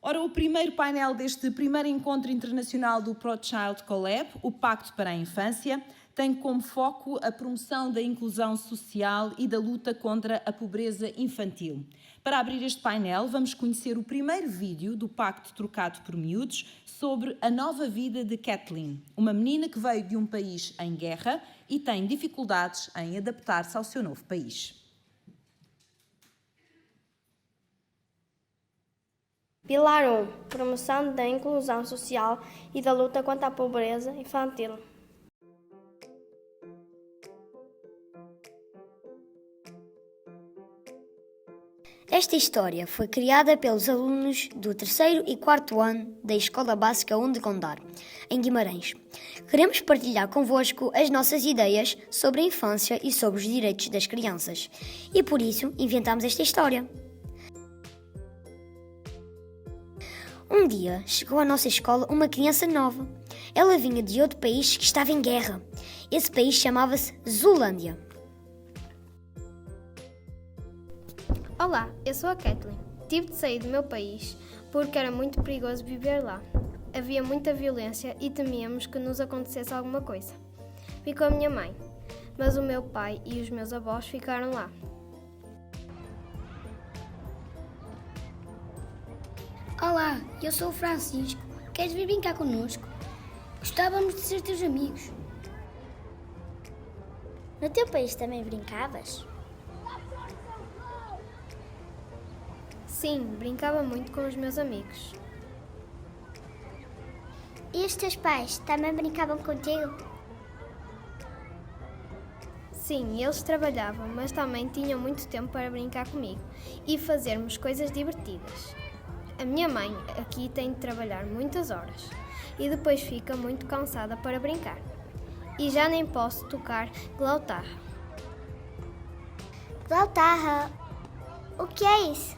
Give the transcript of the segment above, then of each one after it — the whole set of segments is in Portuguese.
Ora, o primeiro painel deste primeiro encontro internacional do ProChild Collab, o Pacto para a Infância, tem como foco a promoção da inclusão social e da luta contra a pobreza infantil. Para abrir este painel, vamos conhecer o primeiro vídeo do Pacto Trocado por Miúdos sobre a nova vida de Kathleen, uma menina que veio de um país em guerra e tem dificuldades em adaptar-se ao seu novo país. Pilar 1. Promoção da inclusão social e da luta contra a pobreza infantil. Esta história foi criada pelos alunos do 3º e 4º ano da Escola Básica 1 de Gondar, em Guimarães. Queremos partilhar convosco as nossas ideias sobre a infância e sobre os direitos das crianças. E por isso inventamos esta história. Um dia chegou à nossa escola uma criança nova. Ela vinha de outro país que estava em guerra. Esse país chamava-se Zulândia. Olá, eu sou a Kathleen. Tive de sair do meu país porque era muito perigoso viver lá. Havia muita violência e temíamos que nos acontecesse alguma coisa. Vim com a minha mãe, mas o meu pai e os meus avós ficaram lá. Olá, eu sou o Francisco. Queres vir brincar connosco? Gostávamos de ser teus amigos. No teu país também brincavas? Sim, brincava muito com os meus amigos. E os teus pais também brincavam contigo? Sim, eles trabalhavam, mas também tinham muito tempo para brincar comigo e fazermos coisas divertidas. A minha mãe aqui tem de trabalhar muitas horas e depois fica muito cansada para brincar. E já nem posso tocar glautarra. Glautarra? O que é isso?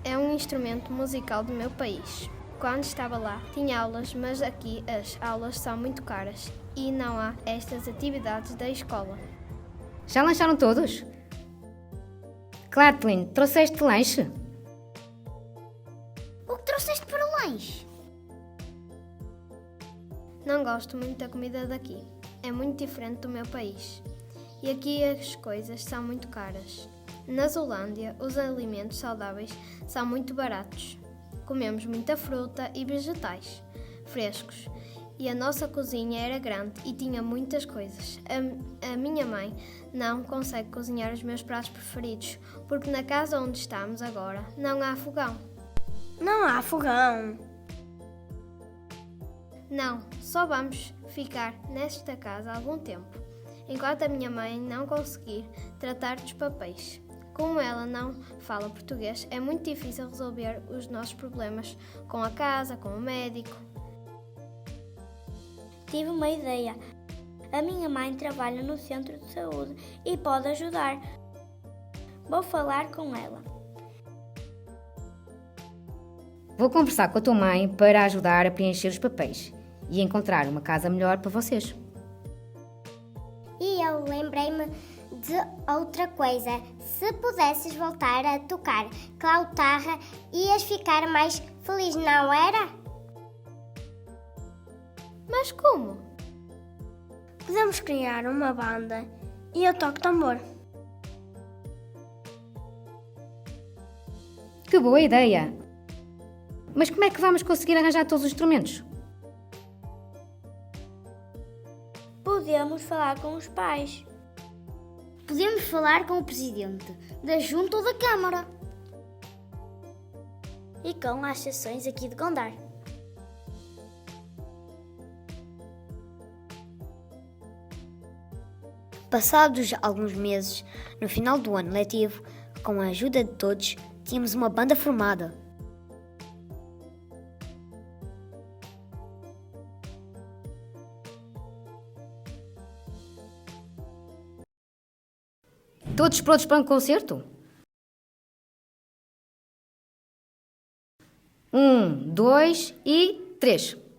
É um instrumento musical do meu país. Quando estava lá, tinha aulas, mas aqui as aulas são muito caras e não há estas atividades da escola. Já lancharam todos? Kathleen, trouxeste lanche? O que trouxeste para o lanche? Não gosto muito da comida daqui. É muito diferente do meu país. E aqui as coisas são muito caras. Na Zulândia, os alimentos saudáveis são muito baratos. Comemos muita fruta e vegetais frescos. E a nossa cozinha era grande e tinha muitas coisas. A minha mãe não consegue cozinhar os meus pratos preferidos, porque na casa onde estamos agora não há fogão. Não há fogão. Não, só vamos ficar nesta casa algum tempo, enquanto a minha mãe não conseguir tratar dos papéis. Como ela não fala português, é muito difícil resolver os nossos problemas com a casa, com o médico. Tive uma ideia. A minha mãe trabalha no centro de saúde e pode ajudar. Vou falar com ela. Vou conversar com a tua mãe para ajudar a preencher os papéis e encontrar uma casa melhor para vocês. E eu lembrei-me de outra coisa. Se pudesses voltar a tocar glautarra, ias ficar mais feliz, não era? Mas como? Podemos criar uma banda e eu toco tambor. Que boa ideia! Mas como é que vamos conseguir arranjar todos os instrumentos? Podemos falar com os pais. Podemos falar com o presidente da Junta ou da Câmara. E com as associações aqui de Gondar. Passados alguns meses, no final do ano letivo, com a ajuda de todos, tínhamos uma banda formada. Todos prontos para um concerto? 1, 2 e 3.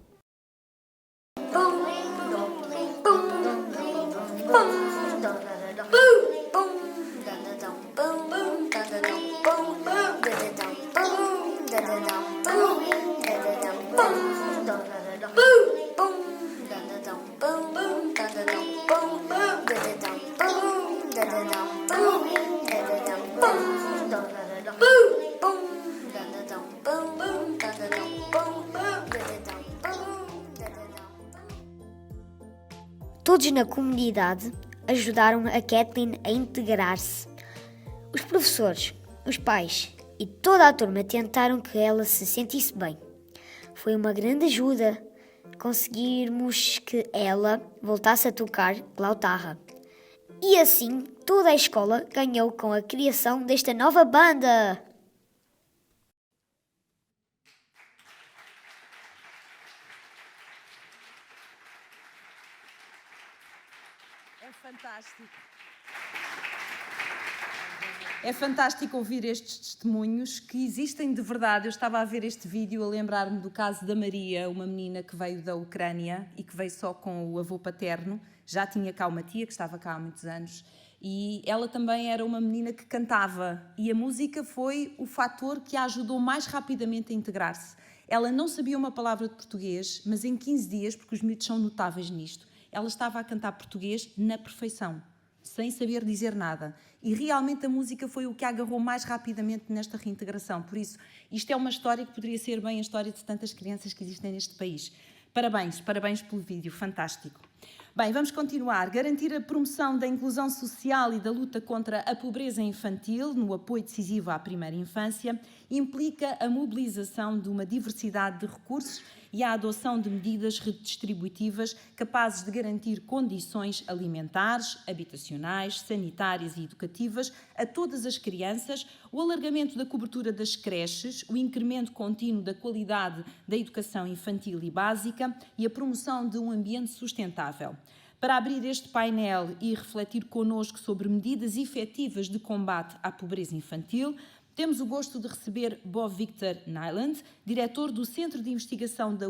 Todos na comunidade ajudaram a Kathleen a integrar-se. Os professores, os pais e toda a turma tentaram que ela se sentisse bem. Foi uma grande ajuda conseguirmos que ela voltasse a tocar glautarra. E assim, toda a escola ganhou com a criação desta nova banda. É fantástico. É fantástico ouvir estes testemunhos que existem de verdade. Eu estava a ver este vídeo a lembrar-me do caso da Maria, uma menina que veio da Ucrânia e que veio só com o avô paterno. Já tinha cá uma tia que estava cá há muitos anos e ela também era uma menina que cantava e a música foi o fator que a ajudou mais rapidamente a integrar-se. Ela não sabia uma palavra de português, mas em 15 dias, porque os miúdos são notáveis nisto, ela estava a cantar português na perfeição, sem saber dizer nada. E realmente a música foi o que a agarrou mais rapidamente nesta reintegração. Por isso, isto é uma história que poderia ser bem a história de tantas crianças que existem neste país. Parabéns, parabéns pelo vídeo, fantástico. Bem, vamos continuar. Garantir a promoção da inclusão social e da luta contra a pobreza infantil no apoio decisivo à primeira infância implica a mobilização de uma diversidade de recursos e a adoção de medidas redistributivas capazes de garantir condições alimentares, habitacionais, sanitárias e educativas a todas as crianças, o alargamento da cobertura das creches, o incremento contínuo da qualidade da educação infantil e básica e a promoção de um ambiente sustentável. Para abrir este painel e refletir connosco sobre medidas efetivas de combate à pobreza infantil, temos o gosto de receber Bob Victor Nyland, diretor do Centro de Investigação da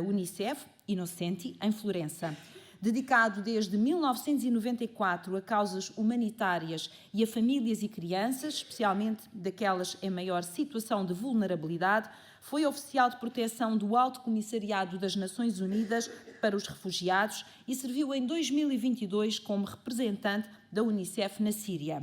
Unicef, Innocenti, em Florença. Dedicado desde 1994 a causas humanitárias e a famílias e crianças, especialmente daquelas em maior situação de vulnerabilidade, foi oficial de proteção do Alto Comissariado das Nações Unidas para os Refugiados e serviu em 2022 como representante da Unicef na Síria.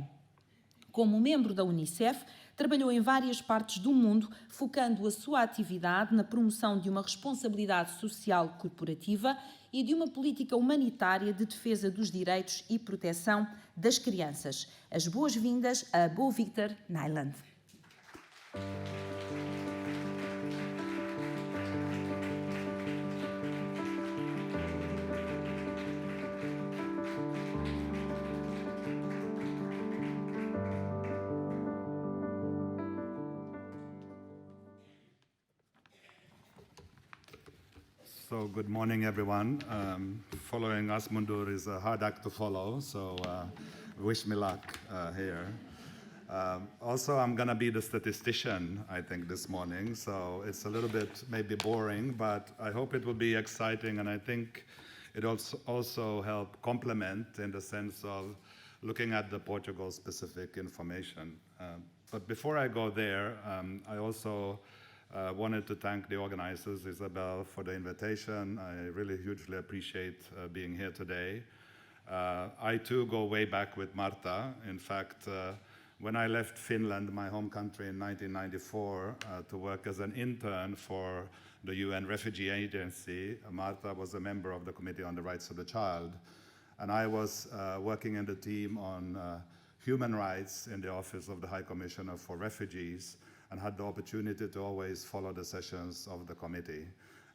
Como membro da Unicef, trabalhou em várias partes do mundo, focando a sua atividade na promoção de uma responsabilidade social corporativa e de uma política humanitária de defesa dos direitos e proteção das crianças. As boas-vindas a Bo Victor Nyland. So good morning, everyone. Following Asmundur is a hard act to follow, so wish me luck here. Also, I'm going to be the statistician, I think, this morning, so it's a little bit maybe boring, but I hope it will be exciting, and I think it also help complement in the sense of looking at the Portugal-specific information. But before I go there, I also wanted to thank the organizers, Isabel, for the invitation. I really hugely appreciate being here today. I too go way back with Marta. In fact, when I left Finland, my home country, in 1994, to work as an intern for the UN Refugee Agency, Marta was a member of the Committee on the Rights of the Child. And I was working in the team on human rights in the Office of the High Commissioner for Refugees, and had the opportunity to always follow the sessions of the committee.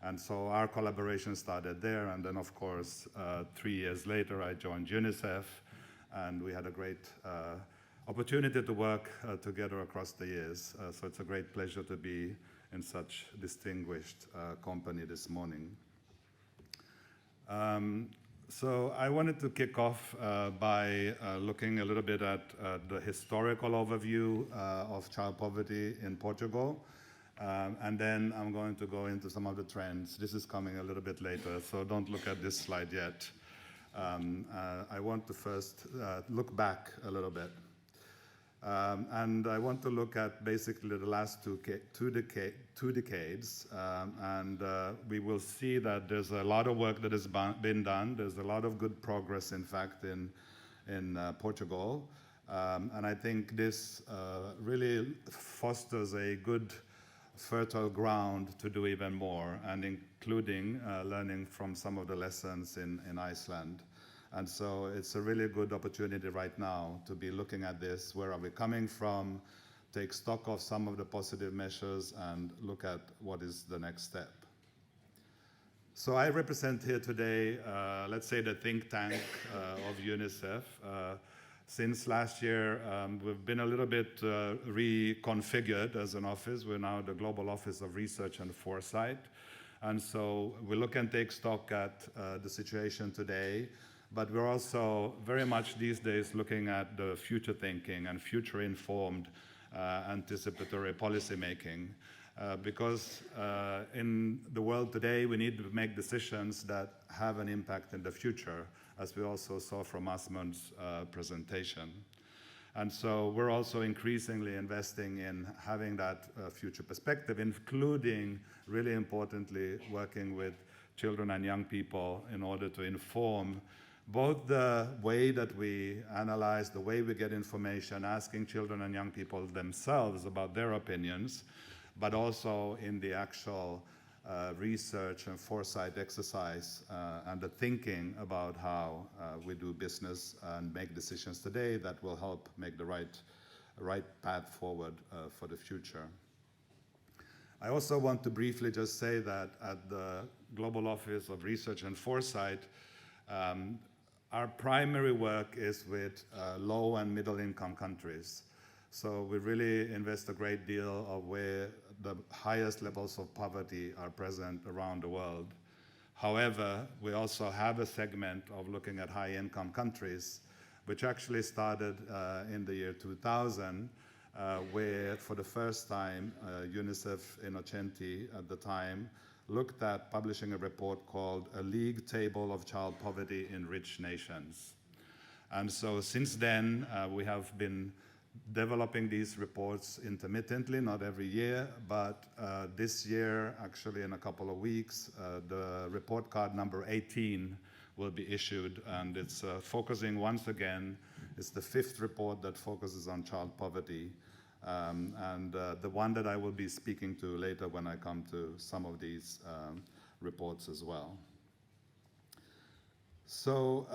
And so our collaboration started there, and then of course, 3 years later, I joined UNICEF, and we had a great opportunity to work together across the years. So it's a great pleasure to be in such distinguished company this morning. So I wanted to kick off by looking a little bit at the historical overview of child poverty in Portugal. And then I'm going to go into some of the trends. This is coming a little bit later, so don't look at this slide yet. I want to first look back a little bit. And I want to look at basically the last two decades, and we will see that there's a lot of work that has been done. There's a lot of good progress, in fact, in Portugal, and I think this really fosters a good, fertile ground to do even more, and including learning from some of the lessons in Iceland. And so it's a really good opportunity right now to be looking at this. Where are we coming from? Take stock of some of the positive measures and look at what is the next step. So I represent here today, let's say, the think tank of UNICEF. Since last year, we've been a little bit reconfigured as an office. We're now the Global Office of Research and Foresight. And so we look and take stock at the situation today, but we're also very much these days looking at the future thinking and future-informed anticipatory policy making. Because in the world today, we need to make decisions that have an impact in the future, as we also saw from Asmund's presentation. And so we're also increasingly investing in having that future perspective, including, really importantly, working with children and young people in order to inform both the way that we analyze, the way we get information, asking children and young people themselves about their opinions, but also in the actual research and foresight exercise and the thinking about how we do business and make decisions today that will help make the right path forward for the future. I also want to briefly just say that at the Global Office of Research and Foresight, our primary work is with low and middle income countries. So we really invest a great deal of where the highest levels of poverty are present around the world. However, we also have a segment of looking at high-income countries, which actually started in the year 2000, where for the first time, UNICEF Innocenti at the time looked at publishing a report called A League Table of Child Poverty in Rich Nations. And so since then, we have been developing these reports intermittently, not every year, but this year, actually in a couple of weeks, the report card number 18 will be issued, and it's focusing once again, it's the 5th report that focuses on child poverty, and the one that I will be speaking to later when I come to some of these reports as well. So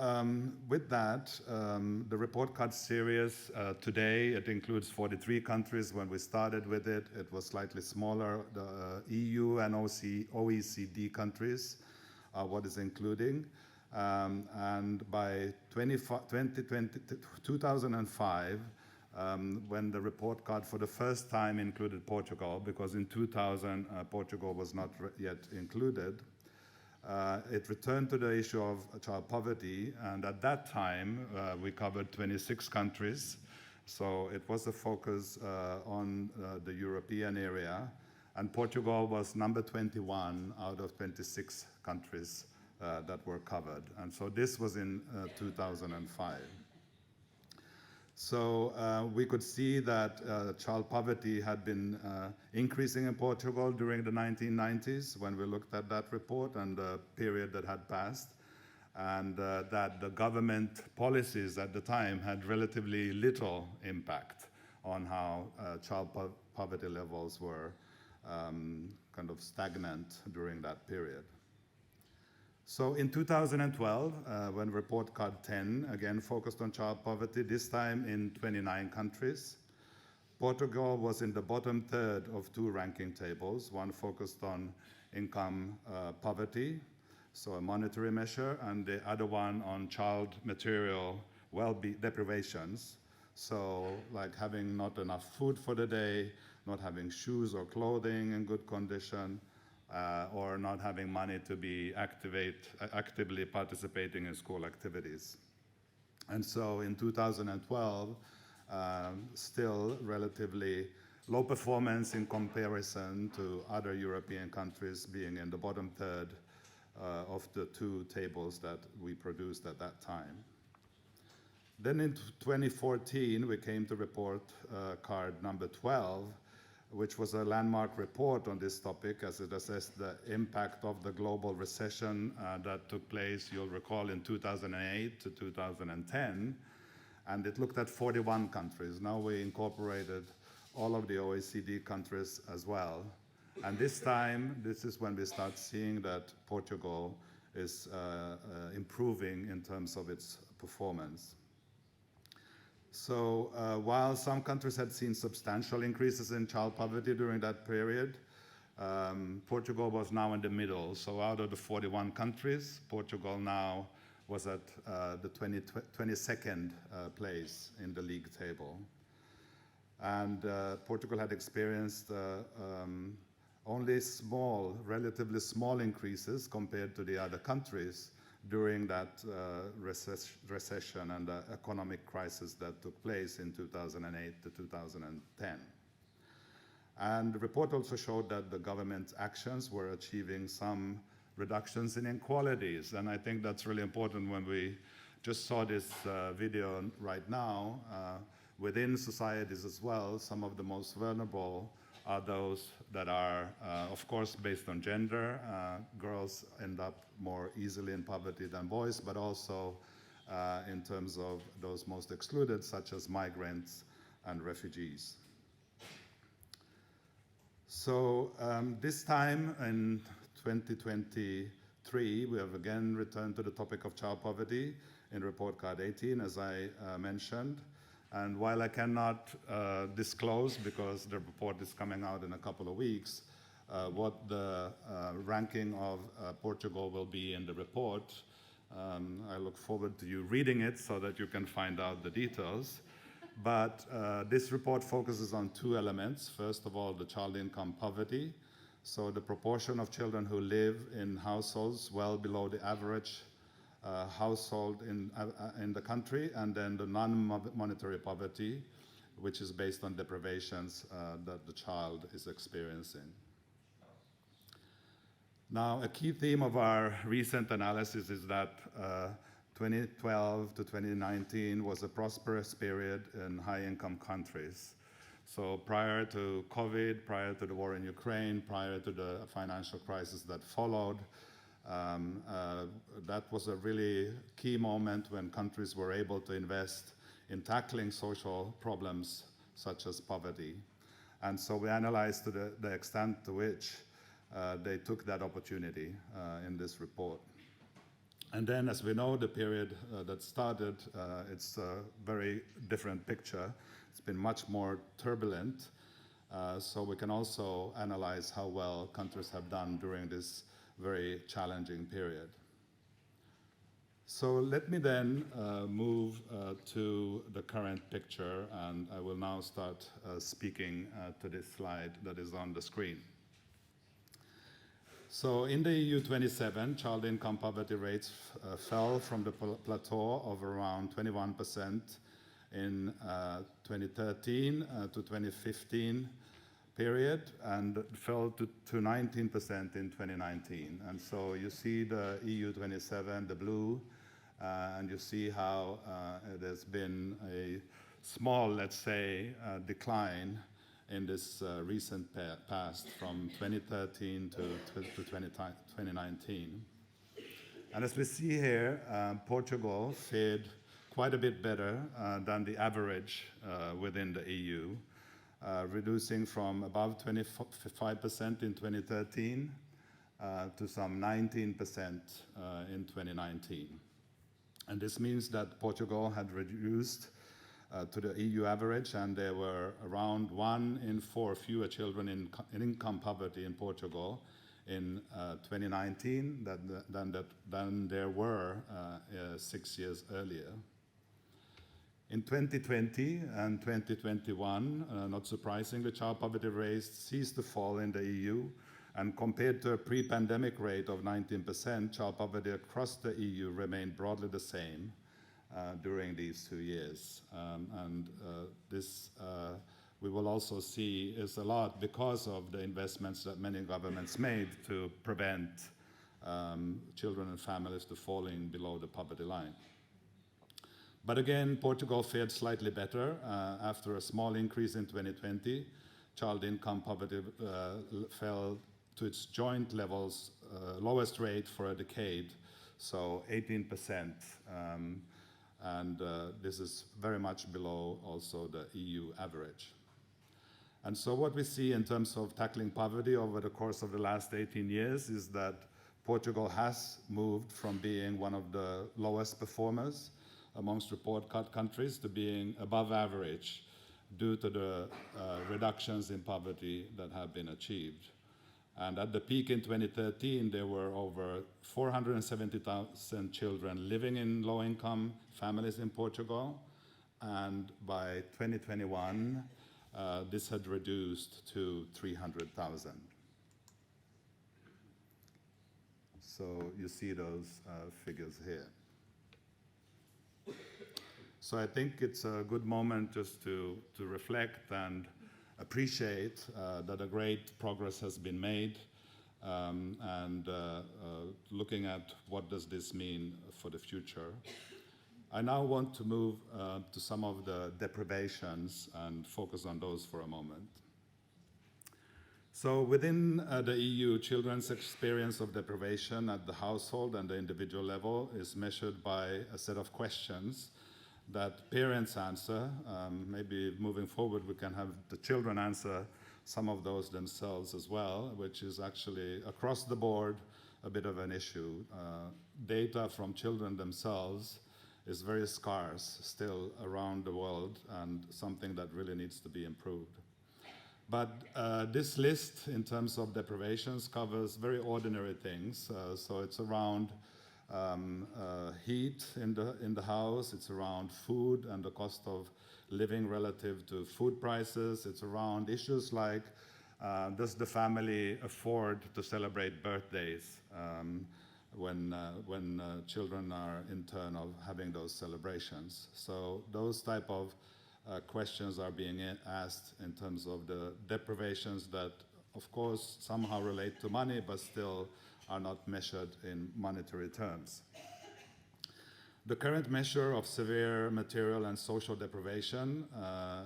with that, the report card series today, it includes 43 countries. When we started with it, it was slightly smaller. The EU and OECD countries are what is including. And by 2005, when the report card for the first time included Portugal, because in 2000, Portugal was not yet included, it returned to the issue of child poverty, and at that time, we covered 26 countries. So it was a focus on the European area, and Portugal was number 21 out of 26 countries that were covered. And so this was in 2005. So we could see that child poverty had been increasing in Portugal during the 1990s when we looked at that report and the period that had passed, and that the government policies at the time had relatively little impact on how child poverty levels were kind of stagnant during that period. So in 2012, when report card 10 again focused on child poverty, this time in 29 countries, Portugal was in the bottom third of 2 ranking tables, one focused on income poverty, so a monetary measure, and the other one on child material deprivations, so like having not enough food for the day, not having shoes or clothing in good condition, or not having money to be actively participating in school activities. And so in 2012, still relatively low performance in comparison to other European countries, being in the bottom third of the 2 tables that we produced at that time. Then in 2014, we came to report card number 12, which was a landmark report on this topic as it assessed the impact of the global recession that took place, you'll recall, in 2008 to 2010. And it looked at 41 countries. Now we incorporated all of the OECD countries as well. And this time, this is when we start seeing that Portugal is improving in terms of its performance. So while some countries had seen substantial increases in child poverty during that period, Portugal was now in the middle. So out of the 41 countries, Portugal now was at the 22nd place in the league table. And Portugal had experienced only relatively small increases compared to the other countries during that recession and the economic crisis that took place in 2008 to 2010. And the report also showed that the government's actions were achieving some reductions in inequalities. And I think that's really important when we just saw this video right now. Within societies as well, some of the most vulnerable are those that are, of course, based on gender. Girls end up more easily in poverty than boys, but also in terms of those most excluded, such as migrants and refugees. So this time in 2023, we have again returned to the topic of child poverty in report card 18, as I mentioned. And while I cannot disclose, because the report is coming out in a couple of weeks, what the ranking of Portugal will be in the report, I look forward to you reading it so that you can find out the details. But this report focuses on two elements. First of all, the child income poverty. So the proportion of children who live in households well below the average household in the country, and then the non-monetary poverty, which is based on deprivations that the child is experiencing. Now, a key theme of our recent analysis is that 2012 to 2019 was a prosperous period in high-income countries. So prior to COVID, prior to the war in Ukraine, prior to the financial crisis that followed, that was a really key moment when countries were able to invest in tackling social problems such as poverty. And so we analyzed to the extent to which they took that opportunity in this report. And then, as we know, the period that started, it's a very different picture. It's been much more turbulent. So we can also analyze how well countries have done during this very challenging period. So let me then move to the current picture, and I will now start speaking to this slide that is on the screen. So in the EU 27, child income poverty rates fell from the plateau of around 21% in 2013 to 2015 period, and fell to 19% in 2019. And so you see the EU 27, the blue, and you see how there's been a small, let's say, decline in this recent past from 2013 to 2019. And as we see here, Portugal fared quite a bit better than the average within the EU, reducing from above 25% in 2013 to some 19% in 2019. And this means that Portugal had reduced to the EU average, and there were around 1 in 4 fewer children in income poverty in Portugal in 2019 than there were 6 years earlier. In 2020 and 2021, not surprisingly, child poverty rates ceased to fall in the EU, and compared to a pre-pandemic rate of 19%, child poverty across the EU remained broadly the same during these 2 years. This we will also see is a lot because of the investments that many governments made to prevent children and families to falling below the poverty line. But again, Portugal fared slightly better. After a small increase in 2020, child income poverty fell to its joint levels, lowest rate for a decade, so 18%. And this is very much below also the EU average. And so what we see in terms of tackling poverty over the course of the last 18 years is that Portugal has moved from being one of the lowest performers amongst report card countries to being above average due to the reductions in poverty that have been achieved. And at the peak in 2013, there were over 470,000 children living in low-income families in Portugal. And by 2021, this had reduced to 300,000. So you see those figures here. So I think it's a good moment just to reflect and appreciate that a great progress has been made, and looking at what does this mean for the future. I now want to move to some of the deprivations and focus on those for a moment. So within the EU, children's experience of deprivation at the household and the individual level is measured by a set of questions that parents answer. Maybe moving forward we can have the children answer some of those themselves as well, which is actually across the board a bit of an issue. Data from children themselves is very scarce still around the world, and something that really needs to be improved. But this list in terms of deprivations covers very ordinary things. So it's around heat in the house, it's around food and the cost of living relative to food prices, it's around issues like does the family afford to celebrate birthdays when children are in turn of having those celebrations. So those type of questions are being asked in terms of the deprivations that of course somehow relate to money but still are not measured in monetary terms. The current measure of severe material and social deprivation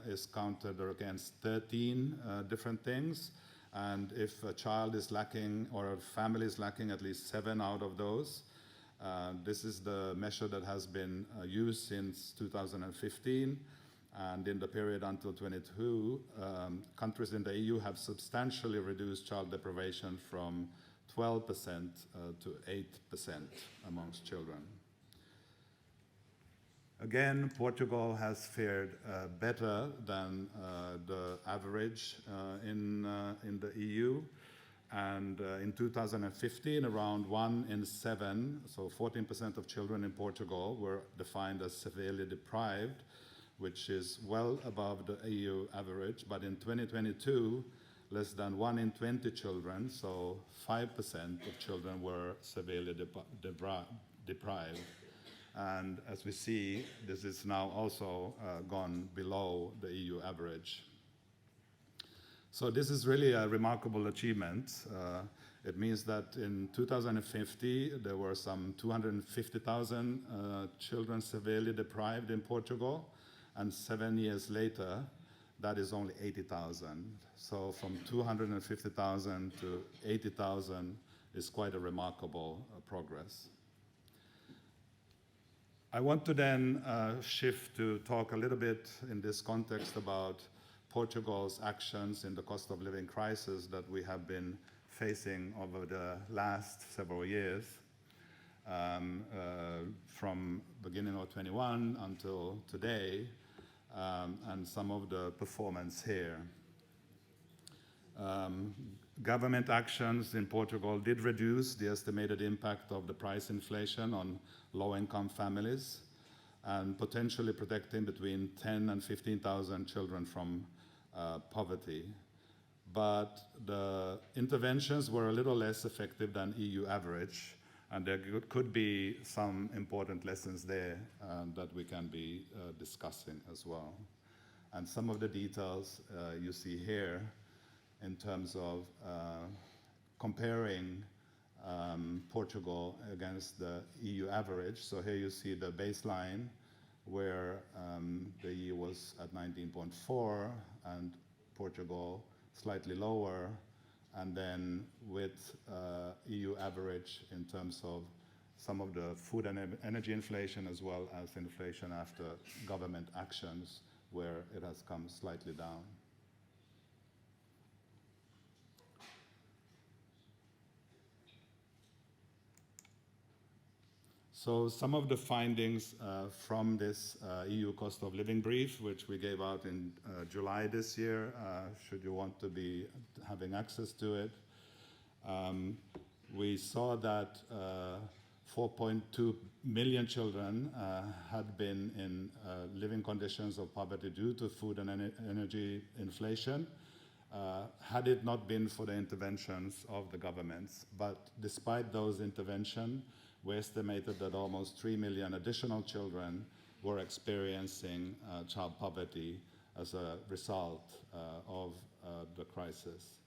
is counted against 13 different things, and if a child is lacking or a family is lacking at least 7 out of those, this is the measure that has been used since 2015, and in the period until 22, countries in the EU have substantially reduced child deprivation from 12% to 8% amongst children. Again, Portugal has fared better than the average in the EU. And in 2015, around 1 in 7, so 14% of children in Portugal were defined as severely deprived, which is well above the EU average. But in 2022, less than 1 in 20 children, so 5% of children were severely deprived. And as we see, this is now also gone below the EU average. So this is really a remarkable achievement. It means that in 2050, there were some 250,000 children severely deprived in Portugal, and 7 years later, that is only 80,000. So from 250,000 to 80,000 is quite a remarkable progress. I want to then shift to talk a little bit in this context about Portugal's actions in the cost of living crisis that we have been facing over the last several years, from beginning of 21 until today, and some of the performance here. Government actions in Portugal did reduce the estimated impact of the price inflation on low-income families and potentially protecting between 10 and 15,000 children from poverty. But the interventions were a little less effective than EU average, and there could be some important lessons there that we can be discussing as well. And some of the details you see here in terms of comparing Portugal against the EU average. So here you see the baseline where the EU was at 19.4 and Portugal slightly lower, and then with EU average in terms of some of the food and energy inflation as well as inflation after government actions where it has come slightly down. So some of the findings from this EU cost of living brief, which we gave out in July this year, should you want to be having access to it, we saw that 4.2 million children had been in living conditions of poverty due to food and energy inflation, had it not been for the interventions of the governments. But despite those interventions, we estimated that almost 3 million additional children were experiencing child poverty as a result of the crisis.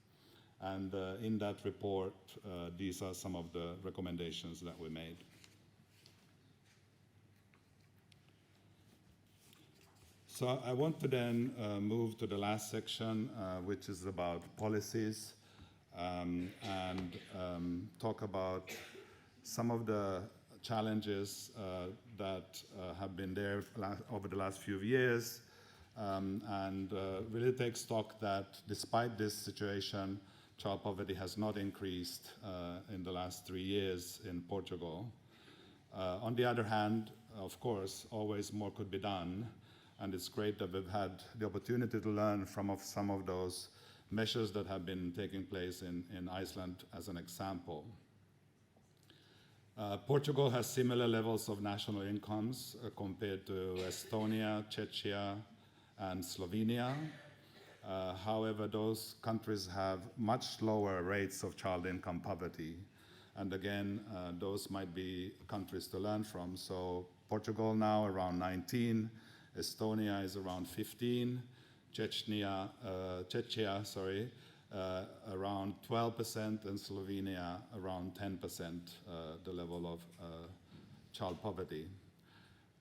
And in that report, these are some of the recommendations that we made. So I want to then move to the last section, which is about policies, and talk about some of the challenges that have been there over the last few years, and really take stock that despite this situation, child poverty has not increased in the last 3 years in Portugal. On the other hand, of course, always more could be done, and it's great that we've had the opportunity to learn from some of those measures that have been taking place in Iceland as an example. Portugal has similar levels of national incomes compared to Estonia, Czechia, and Slovenia. However, those countries have much lower rates of child income poverty. And again, those might be countries to learn from. So Portugal now around 19, Estonia is around 15, Czechia, around 12%, and Slovenia around 10%, the level of child poverty.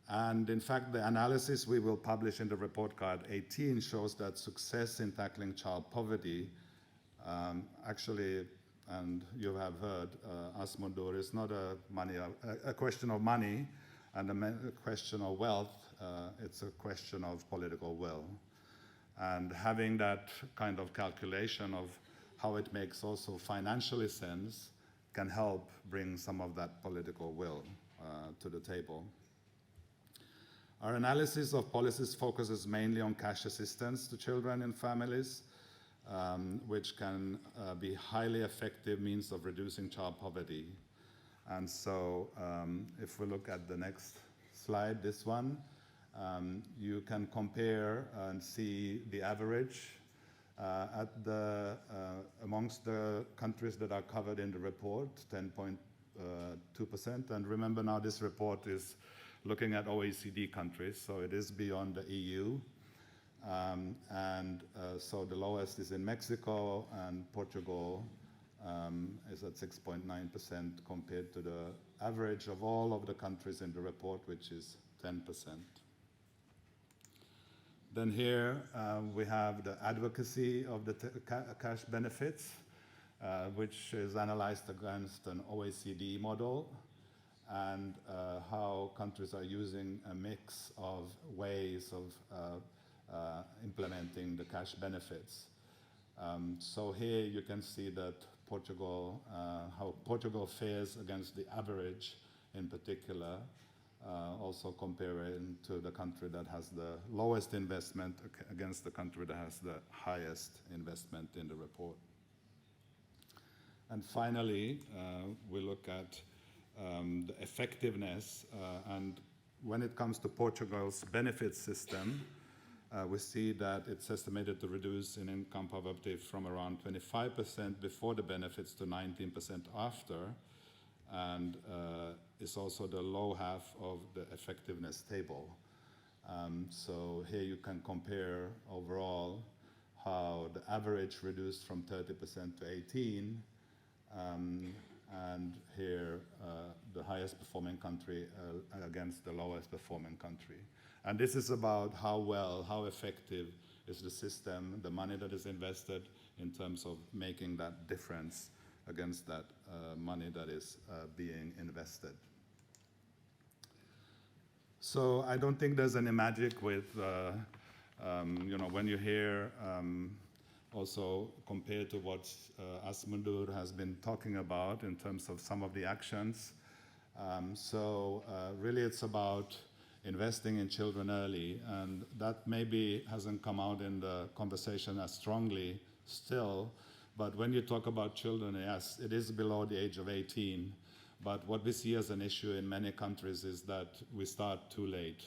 And in fact, the analysis we will publish in the report card 18 shows that success in tackling child poverty actually, and you have heard, Asmundur, is not a question of money and a question of wealth, it's a question of political will. And having that kind of calculation of how it makes also financially sense can help bring some of that political will to the table. Our analysis of policies focuses mainly on cash assistance to children and families, which can be highly effective means of reducing child poverty. And so if we look at the next slide, this one, you can compare and see the average amongst the countries that are covered in the report, 10.2%. And remember now this report is looking at OECD countries, so it is beyond the EU. So the lowest is in Mexico, and Portugal is at 6.9% compared to the average of all of the countries in the report, which is 10%. Then here we have the advocacy of the cash benefits, which is analyzed against an OECD model, and how countries are using a mix of ways of implementing the cash benefits. So here you can see that Portugal, how Portugal fares against the average in particular, also comparing to the country that has the lowest investment against the country that has the highest investment in the report. And finally, we look at the effectiveness, and when it comes to Portugal's benefit system, we see that it's estimated to reduce in income poverty from around 25% before the benefits to 19% after, and it's also the low half of the effectiveness table. So here you can compare overall how the average reduced from 30% to 18%, and here the highest performing country against the lowest performing country. And this is about how effective is the system, the money that is invested in terms of making that difference against that money that is being invested. So I don't think there's any magic with, when you hear also compared to what Asmundur has been talking about in terms of some of the actions, Really it's about investing in children early, and that maybe hasn't come out in the conversation as strongly still, but when you talk about children, yes, it is below the age of 18, but what we see as an issue in many countries is that we start too late.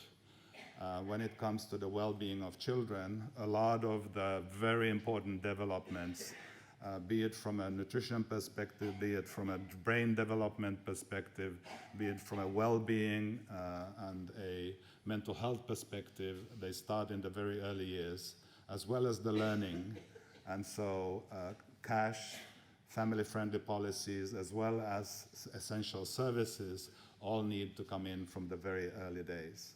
When it comes to the well-being of children, a lot of the very important developments, be it from a nutrition perspective, be it from a brain development perspective, be it from a well-being and a mental health perspective, they start in the very early years, as well as the learning. And so cash, family-friendly policies, as well as essential services, all need to come in from the very early days.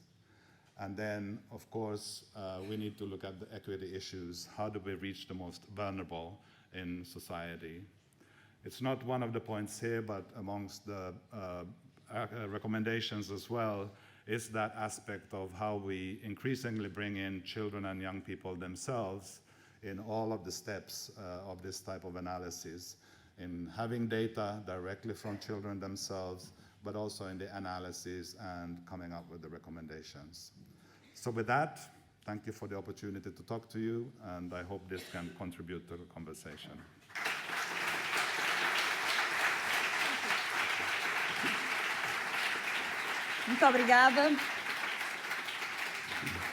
And then, of course, we need to look at the equity issues. How do we reach the most vulnerable in society? It's not one of the points here, but amongst the recommendations as well, is that aspect of how we increasingly bring in children and young people themselves in all of the steps of this type of analysis, in having data directly from children themselves, but also in the analysis and coming up with the recommendations. So with that, thank you for the opportunity to talk to you, and I hope this can contribute to the conversation. Muito obrigada.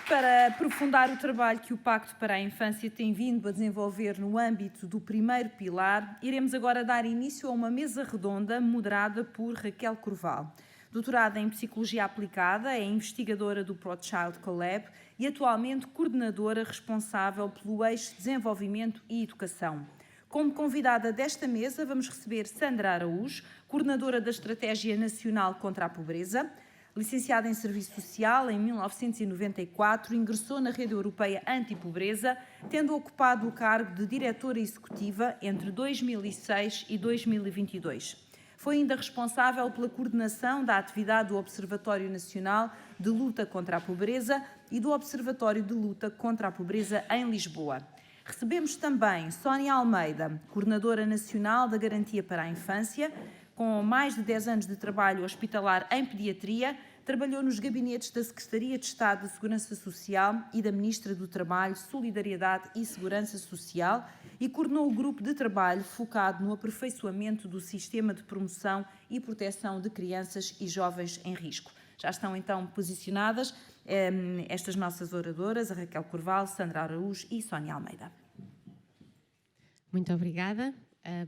Para aprofundar o trabalho que o Pacto para a Infância tem vindo a desenvolver no âmbito do primeiro pilar, iremos agora dar início a uma mesa redonda moderada por Raquel Corval. Doutorada em Psicologia Aplicada, é investigadora do ProChild CoLab e atualmente coordenadora responsável pelo eixo Desenvolvimento e Educação. Como convidada desta mesa, vamos receber Sandra Araújo, coordenadora da Estratégia Nacional contra a Pobreza. Licenciada em Serviço Social, em 1994, ingressou na Rede Europeia Anti-Pobreza, tendo ocupado o cargo de diretora executiva entre 2006 e 2022. Foi ainda responsável pela coordenação da atividade do Observatório Nacional de Luta contra a Pobreza e do Observatório de Luta contra a Pobreza em Lisboa. Recebemos também Sónia Almeida, coordenadora nacional da Garantia para a Infância. Com mais de 10 anos de trabalho hospitalar em pediatria, trabalhou nos gabinetes da Secretaria de Estado da Segurança Social e da Ministra do Trabalho, Solidariedade e Segurança Social e coordenou o grupo de trabalho focado no aperfeiçoamento do sistema de promoção e proteção de crianças e jovens em risco. Já estão então posicionadas estas nossas oradoras, a Raquel Corval, Sandra Araújo e Sónia Almeida. Muito obrigada.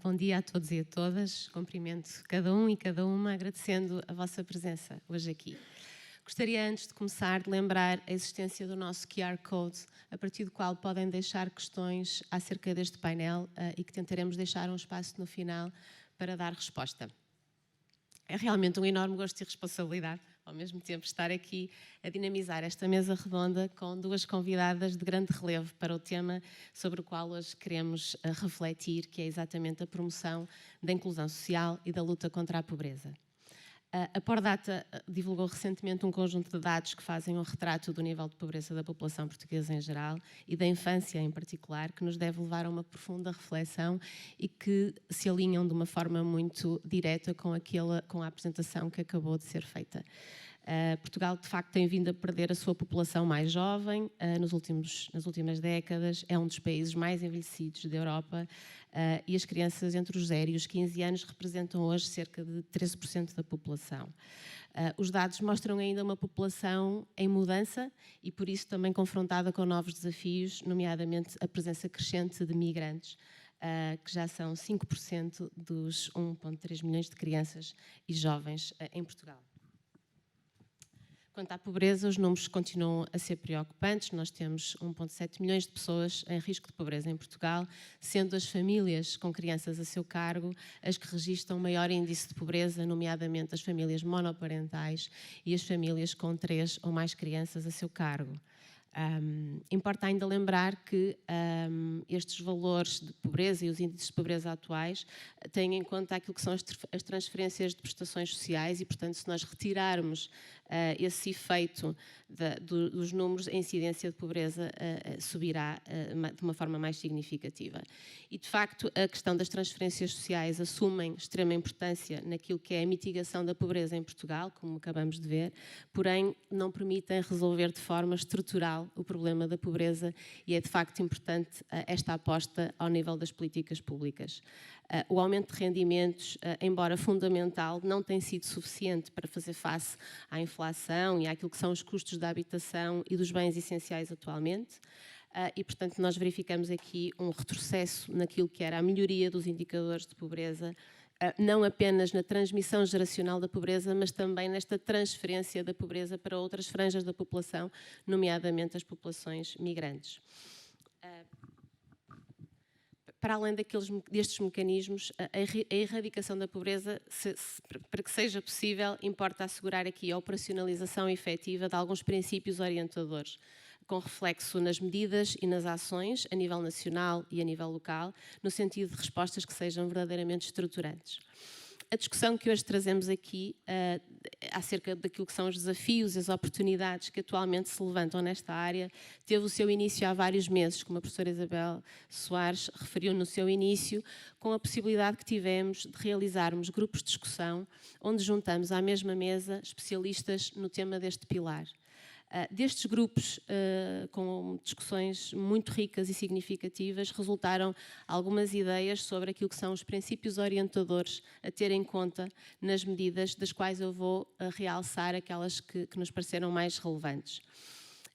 Bom dia a todos e a todas. Cumprimento cada um e cada uma, agradecendo a vossa presença hoje aqui. Gostaria, antes de começar, de lembrar a existência do nosso QR Code, a partir do qual podem deixar questões acerca deste painel e que tentaremos deixar um espaço no final para dar resposta. É realmente um enorme gosto e responsabilidade, ao mesmo tempo, estar aqui a dinamizar esta mesa redonda com duas convidadas de grande relevo para o tema sobre o qual hoje queremos refletir, que é exatamente a promoção da inclusão social e da luta contra a pobreza. A Pordata divulgou recentemente um conjunto de dados que fazem um retrato do nível de pobreza da população portuguesa em geral e da infância em particular, que nos deve levar a uma profunda reflexão e que se alinham de uma forma muito direta com a apresentação que acabou de ser feita. Portugal, de facto, tem vindo a perder a sua população mais jovem nas últimas décadas, é um dos países mais envelhecidos da Europa e as crianças entre os 0 e os 15 anos representam hoje cerca de 13% da população. Os dados mostram ainda uma população em mudança e, por isso, também confrontada com novos desafios, nomeadamente a presença crescente de migrantes, que já são 5% dos 1,3 milhões de crianças e jovens em Portugal. Quanto à pobreza, os números continuam a ser preocupantes. Nós temos 1,7 milhões de pessoas em risco de pobreza em Portugal, sendo as famílias com crianças a seu cargo as que registram maior índice de pobreza, nomeadamente as famílias monoparentais e as famílias com 3 ou mais crianças a seu cargo. Importa ainda lembrar que estes valores de pobreza e os índices de pobreza atuais têm em conta aquilo que são as transferências de prestações sociais e, portanto, se nós retirarmos esse efeito dos números, a incidência de pobreza subirá de uma forma mais significativa. E, de facto, a questão das transferências sociais assumem extrema importância naquilo que é a mitigação da pobreza em Portugal, como acabamos de ver, porém não permitem resolver de forma estrutural o problema da pobreza e é, de facto, importante esta aposta ao nível das políticas públicas. O aumento de rendimentos, embora fundamental, não tem sido suficiente para fazer face à inflação e àquilo que são os custos da habitação e dos bens essenciais atualmente. E, portanto, nós verificamos aqui um retrocesso naquilo que era a melhoria dos indicadores de pobreza, não apenas na transmissão geracional da pobreza, mas também nesta transferência da pobreza para outras franjas da população, nomeadamente as populações migrantes. Para além destes mecanismos, a erradicação da pobreza, para que seja possível, importa assegurar aqui a operacionalização efetiva de alguns princípios orientadores, com reflexo nas medidas e nas ações, a nível nacional e a nível local, no sentido de respostas que sejam verdadeiramente estruturantes. A discussão que hoje trazemos aqui acerca daquilo que são os desafios e as oportunidades que atualmente se levantam nesta área teve o seu início há vários meses, como a professora Isabel Soares referiu no seu início, com a possibilidade que tivemos de realizarmos grupos de discussão onde juntamos à mesma mesa especialistas no tema deste pilar. Destes grupos, com discussões muito ricas e significativas, resultaram algumas ideias sobre aquilo que são os princípios orientadores a ter em conta nas medidas, das quais eu vou realçar aquelas que nos pareceram mais relevantes.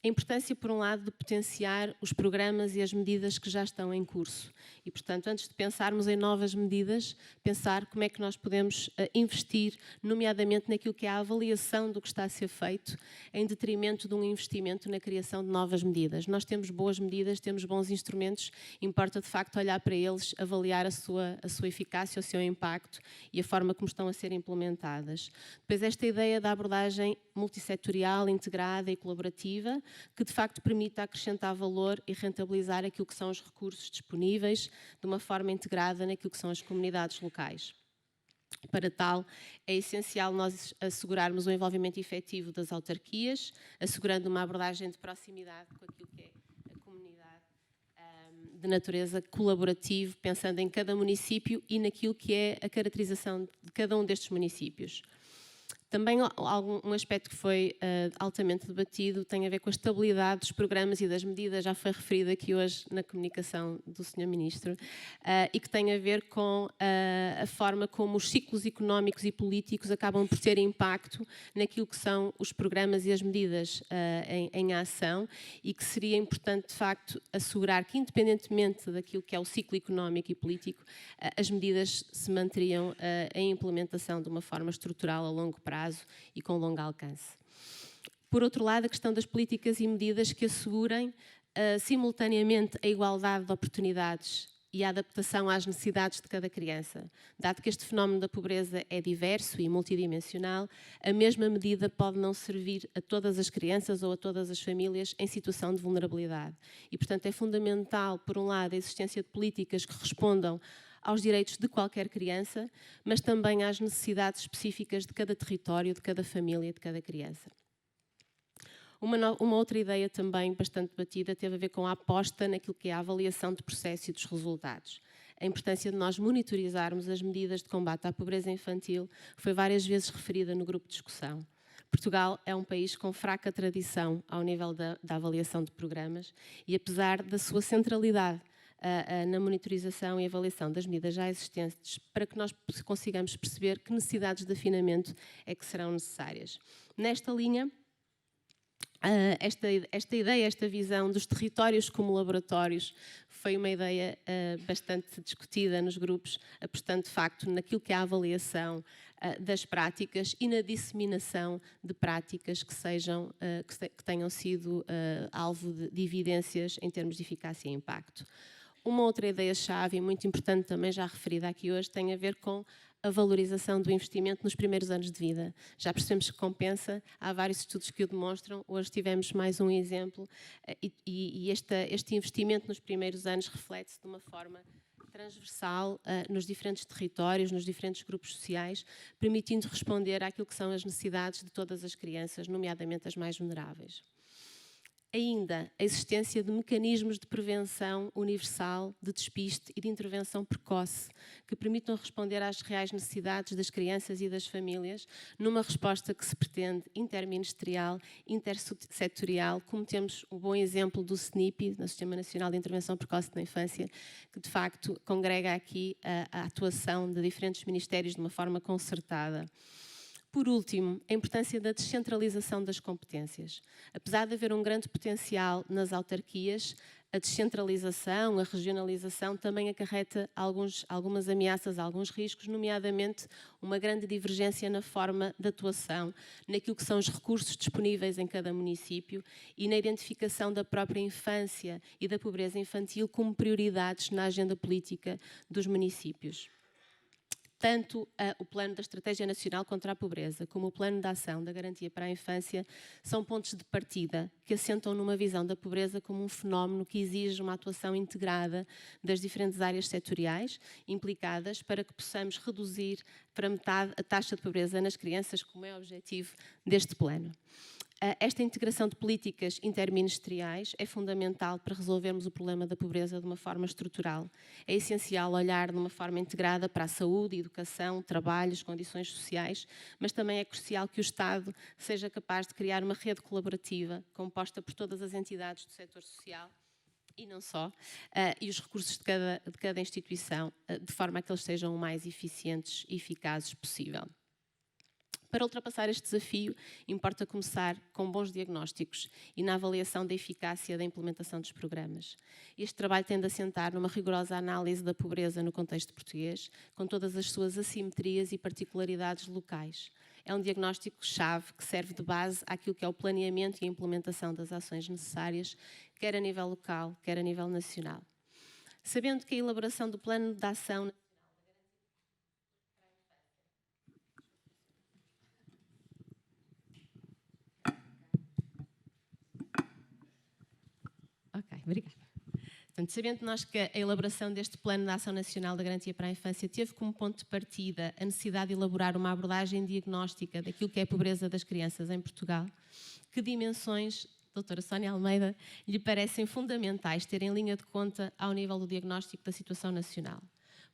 A importância, por um lado, de potenciar os programas e as medidas que já estão em curso. E, portanto, antes de pensarmos em novas medidas, pensar como é que nós podemos investir, nomeadamente naquilo que é a avaliação do que está a ser feito, em detrimento de um investimento na criação de novas medidas. Nós temos boas medidas, temos bons instrumentos, importa, de facto, olhar para eles, avaliar a sua eficácia, o seu impacto e a forma como estão a ser implementadas. Depois, esta ideia da abordagem multissetorial, integrada e colaborativa, que de facto permita acrescentar valor e rentabilizar aquilo que são os recursos disponíveis de uma forma integrada naquilo que são as comunidades locais. Para tal, é essencial nós assegurarmos o envolvimento efetivo das autarquias, assegurando uma abordagem de proximidade com aquilo que é a comunidade de natureza colaborativa, pensando em cada município e naquilo que é a caracterização de cada um destes municípios. Também um aspecto que foi altamente debatido tem a ver com a estabilidade dos programas e das medidas, já foi referido aqui hoje na comunicação do Sr. Ministro, e que tem a ver com a forma como os ciclos económicos e políticos acabam por ter impacto naquilo que são os programas e as medidas em ação e que seria importante, de facto, assegurar que, independentemente daquilo que é o ciclo económico e político, as medidas se manteriam em implementação de uma forma estrutural a longo prazo e com longo alcance. Por outro lado, a questão das políticas e medidas que assegurem simultaneamente a igualdade de oportunidades e a adaptação às necessidades de cada criança. Dado que este fenómeno da pobreza é diverso e multidimensional, a mesma medida pode não servir a todas as crianças ou a todas as famílias em situação de vulnerabilidade. E, portanto, é fundamental, por um lado, a existência de políticas que respondam aos direitos de qualquer criança, mas também às necessidades específicas de cada território, de cada família, de cada criança. Uma outra ideia também bastante debatida teve a ver com a aposta naquilo que é a avaliação do processo e dos resultados. A importância de nós monitorizarmos as medidas de combate à pobreza infantil foi várias vezes referida no grupo de discussão. Portugal é um país com fraca tradição ao nível da avaliação de programas e, apesar da sua centralidade na monitorização e avaliação das medidas já existentes, para que nós consigamos perceber que necessidades de afinamento é que serão necessárias. Nesta linha, esta ideia, esta visão dos territórios como laboratórios foi uma ideia bastante discutida nos grupos, apostando de facto naquilo que é a avaliação das práticas e na disseminação de práticas que tenham sido alvo de evidências em termos de eficácia e impacto. Uma outra ideia-chave, e muito importante também, já referida aqui hoje, tem a ver com a valorização do investimento nos primeiros anos de vida. Já percebemos que compensa, há vários estudos que o demonstram, hoje tivemos mais um exemplo, e este investimento nos primeiros anos reflete-se de uma forma transversal nos diferentes territórios, nos diferentes grupos sociais, permitindo responder àquilo que são as necessidades de todas as crianças, nomeadamente as mais vulneráveis. Ainda a existência de mecanismos de prevenção universal, de despiste e de intervenção precoce, que permitam responder às reais necessidades das crianças e das famílias, numa resposta que se pretende interministerial, intersetorial, como temos o bom exemplo do SNIP, no Sistema Nacional de Intervenção Precoce na Infância, que de facto congrega aqui a atuação de diferentes ministérios de uma forma concertada. Por último, a importância da descentralização das competências. Apesar de haver um grande potencial nas autarquias, a descentralização, a regionalização também acarreta algumas ameaças, alguns riscos, nomeadamente uma grande divergência na forma de atuação, naquilo que são os recursos disponíveis em cada município e na identificação da própria infância e da pobreza infantil como prioridades na agenda política dos municípios. Tanto o Plano da Estratégia Nacional contra a Pobreza como o Plano de Ação da Garantia para a Infância são pontos de partida que assentam numa visão da pobreza como um fenómeno que exige uma atuação integrada das diferentes áreas setoriais implicadas para que possamos reduzir para metade a taxa de pobreza nas crianças, como é o objetivo deste plano. Esta integração de políticas interministeriais é fundamental para resolvermos o problema da pobreza de uma forma estrutural. É essencial olhar de uma forma integrada para a saúde, educação, trabalho, as condições sociais, mas também é crucial que o Estado seja capaz de criar uma rede colaborativa composta por todas as entidades do setor social e não só, e os recursos de cada instituição, de forma a que eles sejam o mais eficientes e eficazes possível. Para ultrapassar este desafio, importa começar com bons diagnósticos e na avaliação da eficácia da implementação dos programas. Este trabalho tem de assentar numa rigorosa análise da pobreza no contexto português, com todas as suas assimetrias e particularidades locais. É um diagnóstico-chave que serve de base àquilo que é o planeamento e a implementação das ações necessárias, quer a nível local, quer a nível nacional. Sabendo que a elaboração do Plano de Ação Ok, obrigada. Portanto, sabendo nós que a elaboração deste Plano de Ação Nacional da Garantia para a Infância teve como ponto de partida a necessidade de elaborar uma abordagem diagnóstica daquilo que é a pobreza das crianças em Portugal, que dimensões, doutora Sónia Almeida, lhe parecem fundamentais ter em linha de conta ao nível do diagnóstico da situação nacional?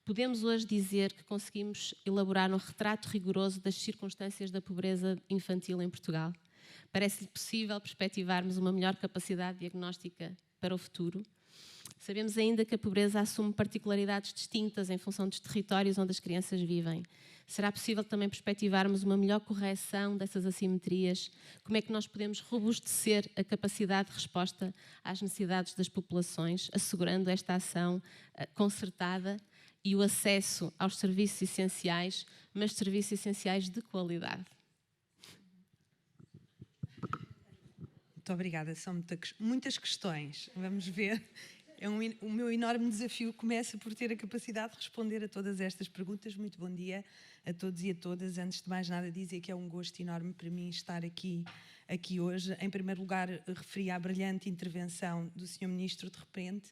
Podemos hoje dizer que conseguimos elaborar um retrato rigoroso das circunstâncias da pobreza infantil em Portugal? Parece-lhe possível perspectivarmos uma melhor capacidade diagnóstica para o futuro? Sabemos ainda que a pobreza assume particularidades distintas em função dos territórios onde as crianças vivem. Será possível também perspectivarmos uma melhor correção dessas assimetrias? Como é que nós podemos robustecer a capacidade de resposta às necessidades das populações, assegurando esta ação concertada e o acesso aos serviços essenciais, mas serviços essenciais de qualidade? Muito obrigada, são muitas questões. Vamos ver. O meu enorme desafio começa por ter a capacidade de responder a todas estas perguntas. Muito bom dia a todos e a todas. Antes de mais nada, dizer que é um gosto enorme para mim estar aqui hoje. Em primeiro lugar, referi à brilhante intervenção do Sr. Ministro, de repente,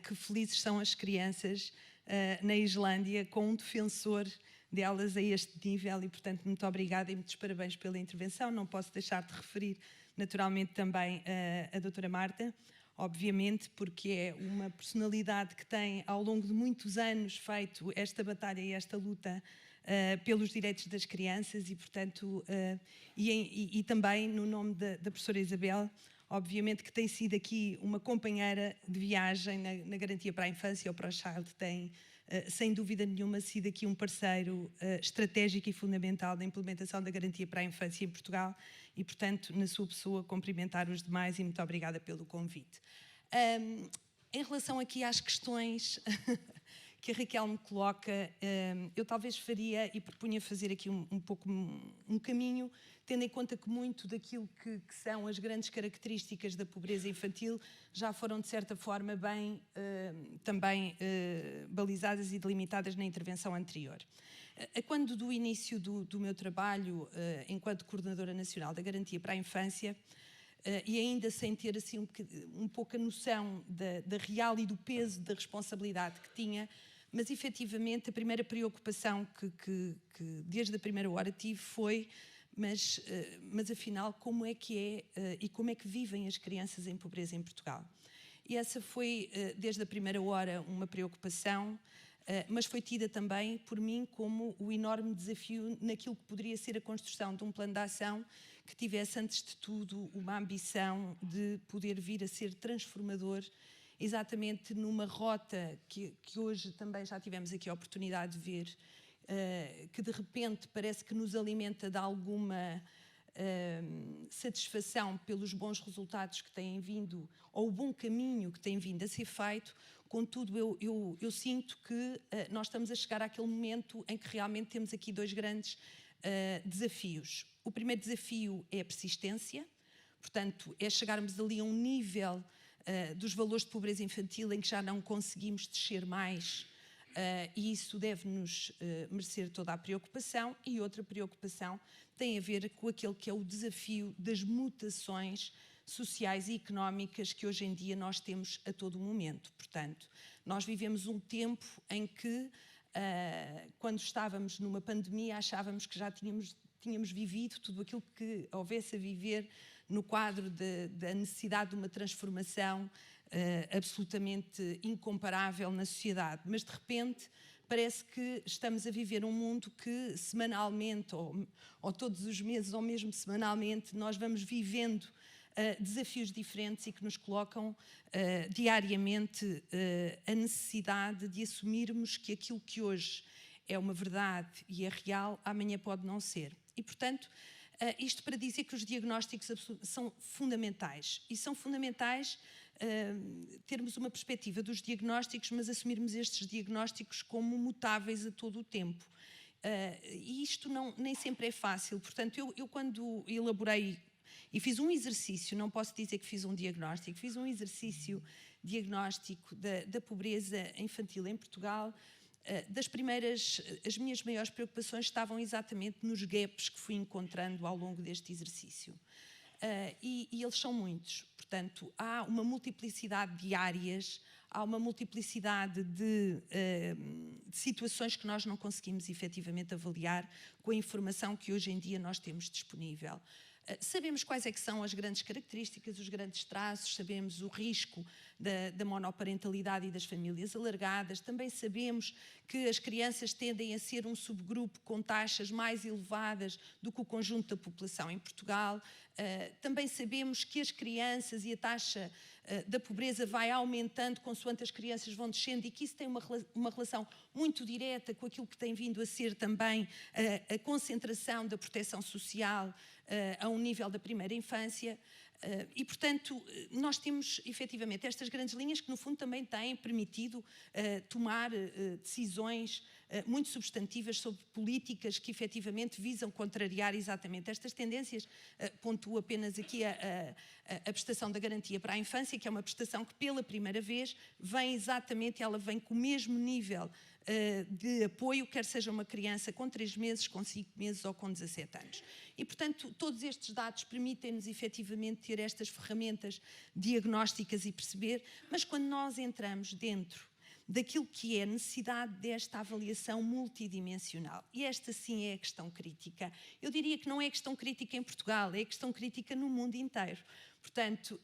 que felizes são as crianças na Islândia com um defensor delas a este nível e, portanto, muito obrigada e muitos parabéns pela intervenção. Não posso deixar de referir naturalmente também a doutora Marta, obviamente, porque é uma personalidade que tem ao longo de muitos anos feito esta batalha e esta luta pelos direitos das crianças e, portanto, e também no nome da professora Isabel, obviamente que tem sido aqui uma companheira de viagem na Garantia para a Infância. O ProChild tem, sem dúvida nenhuma, sido aqui um parceiro estratégico e fundamental da implementação da Garantia para a Infância em Portugal e, portanto, na sua pessoa, cumprimentar os demais e muito obrigada pelo convite. Em relação aqui às questões que a Raquel me coloca, eu talvez faria e propunha fazer aqui um pouco um caminho, tendo em conta que muito daquilo que são as grandes características da pobreza infantil já foram, de certa forma, bem também balizadas e delimitadas na intervenção anterior. Quando do início do meu trabalho enquanto Coordenadora Nacional da Garantia para a Infância, e ainda sem ter assim um pouco a noção da real e do peso da responsabilidade que tinha, mas efetivamente a primeira preocupação que desde a primeira hora tive foi mas afinal como é que é e como é que vivem as crianças em pobreza em Portugal? E essa foi desde a primeira hora uma preocupação, mas foi tida também por mim como o enorme desafio naquilo que poderia ser a construção de um plano de ação que tivesse, antes de tudo, uma ambição de poder vir a ser transformador, exatamente numa rota que hoje também já tivemos aqui a oportunidade de ver, que de repente parece que nos alimenta de alguma satisfação pelos bons resultados que têm vindo, ou o bom caminho que tem vindo a ser feito. Contudo, eu sinto que nós estamos a chegar àquele momento em que realmente temos aqui dois grandes desafios. O primeiro desafio é a persistência, portanto, é chegarmos ali a um nível dos valores de pobreza infantil em que já não conseguimos descer mais, e isso deve-nos merecer toda a preocupação. E outra preocupação tem a ver com aquele que é o desafio das mutações sociais e económicas que hoje em dia nós temos a todo momento. Portanto, nós vivemos um tempo em que, quando estávamos numa pandemia, achávamos que já tínhamos vivido tudo aquilo que houvesse a viver no quadro da necessidade de uma transformação absolutamente incomparável na sociedade. Mas, de repente, parece que estamos a viver um mundo que semanalmente, ou todos os meses, ou mesmo semanalmente, nós vamos vivendo desafios diferentes e que nos colocam diariamente a necessidade de assumirmos que aquilo que hoje é uma verdade e é real, amanhã pode não ser. E, portanto, isto para dizer que os diagnósticos são fundamentais. E são fundamentais termos uma perspectiva dos diagnósticos, mas assumirmos estes diagnósticos como mutáveis a todo o tempo. E isto nem sempre é fácil. Portanto, eu quando elaborei e fiz um exercício, não posso dizer que fiz um diagnóstico, fiz um exercício diagnóstico da pobreza infantil em Portugal. As minhas maiores preocupações estavam exatamente nos gaps que fui encontrando ao longo deste exercício. E eles são muitos. Portanto, há uma multiplicidade de áreas, há uma multiplicidade de situações que nós não conseguimos efetivamente avaliar com a informação que hoje em dia nós temos disponível. Sabemos quais é que são as grandes características, os grandes traços, sabemos o risco da monoparentalidade e das famílias alargadas, também sabemos que as crianças tendem a ser um subgrupo com taxas mais elevadas do que o conjunto da população em Portugal, também sabemos que as crianças e a taxa da pobreza vai aumentando consoante as crianças vão descendo e que isso tem uma relação muito direta com aquilo que tem vindo a ser também a concentração da proteção social a um nível da primeira infância. E, portanto, nós temos efetivamente estas grandes linhas que, no fundo, também têm permitido tomar decisões muito substantivas sobre políticas que efetivamente visam contrariar exatamente estas tendências. Pontuo apenas aqui a prestação da garantia para a infância, que é uma prestação que pela primeira vez ela vem com o mesmo nível de apoio, quer seja uma criança com 3 meses, com 5 meses ou com 17 anos. E, portanto, todos estes dados permitem-nos efetivamente ter estas ferramentas diagnósticas e perceber, mas quando nós entramos dentro daquilo que é a necessidade desta avaliação multidimensional, e esta sim é a questão crítica, eu diria que não é questão crítica em Portugal, é questão crítica no mundo inteiro. Portanto,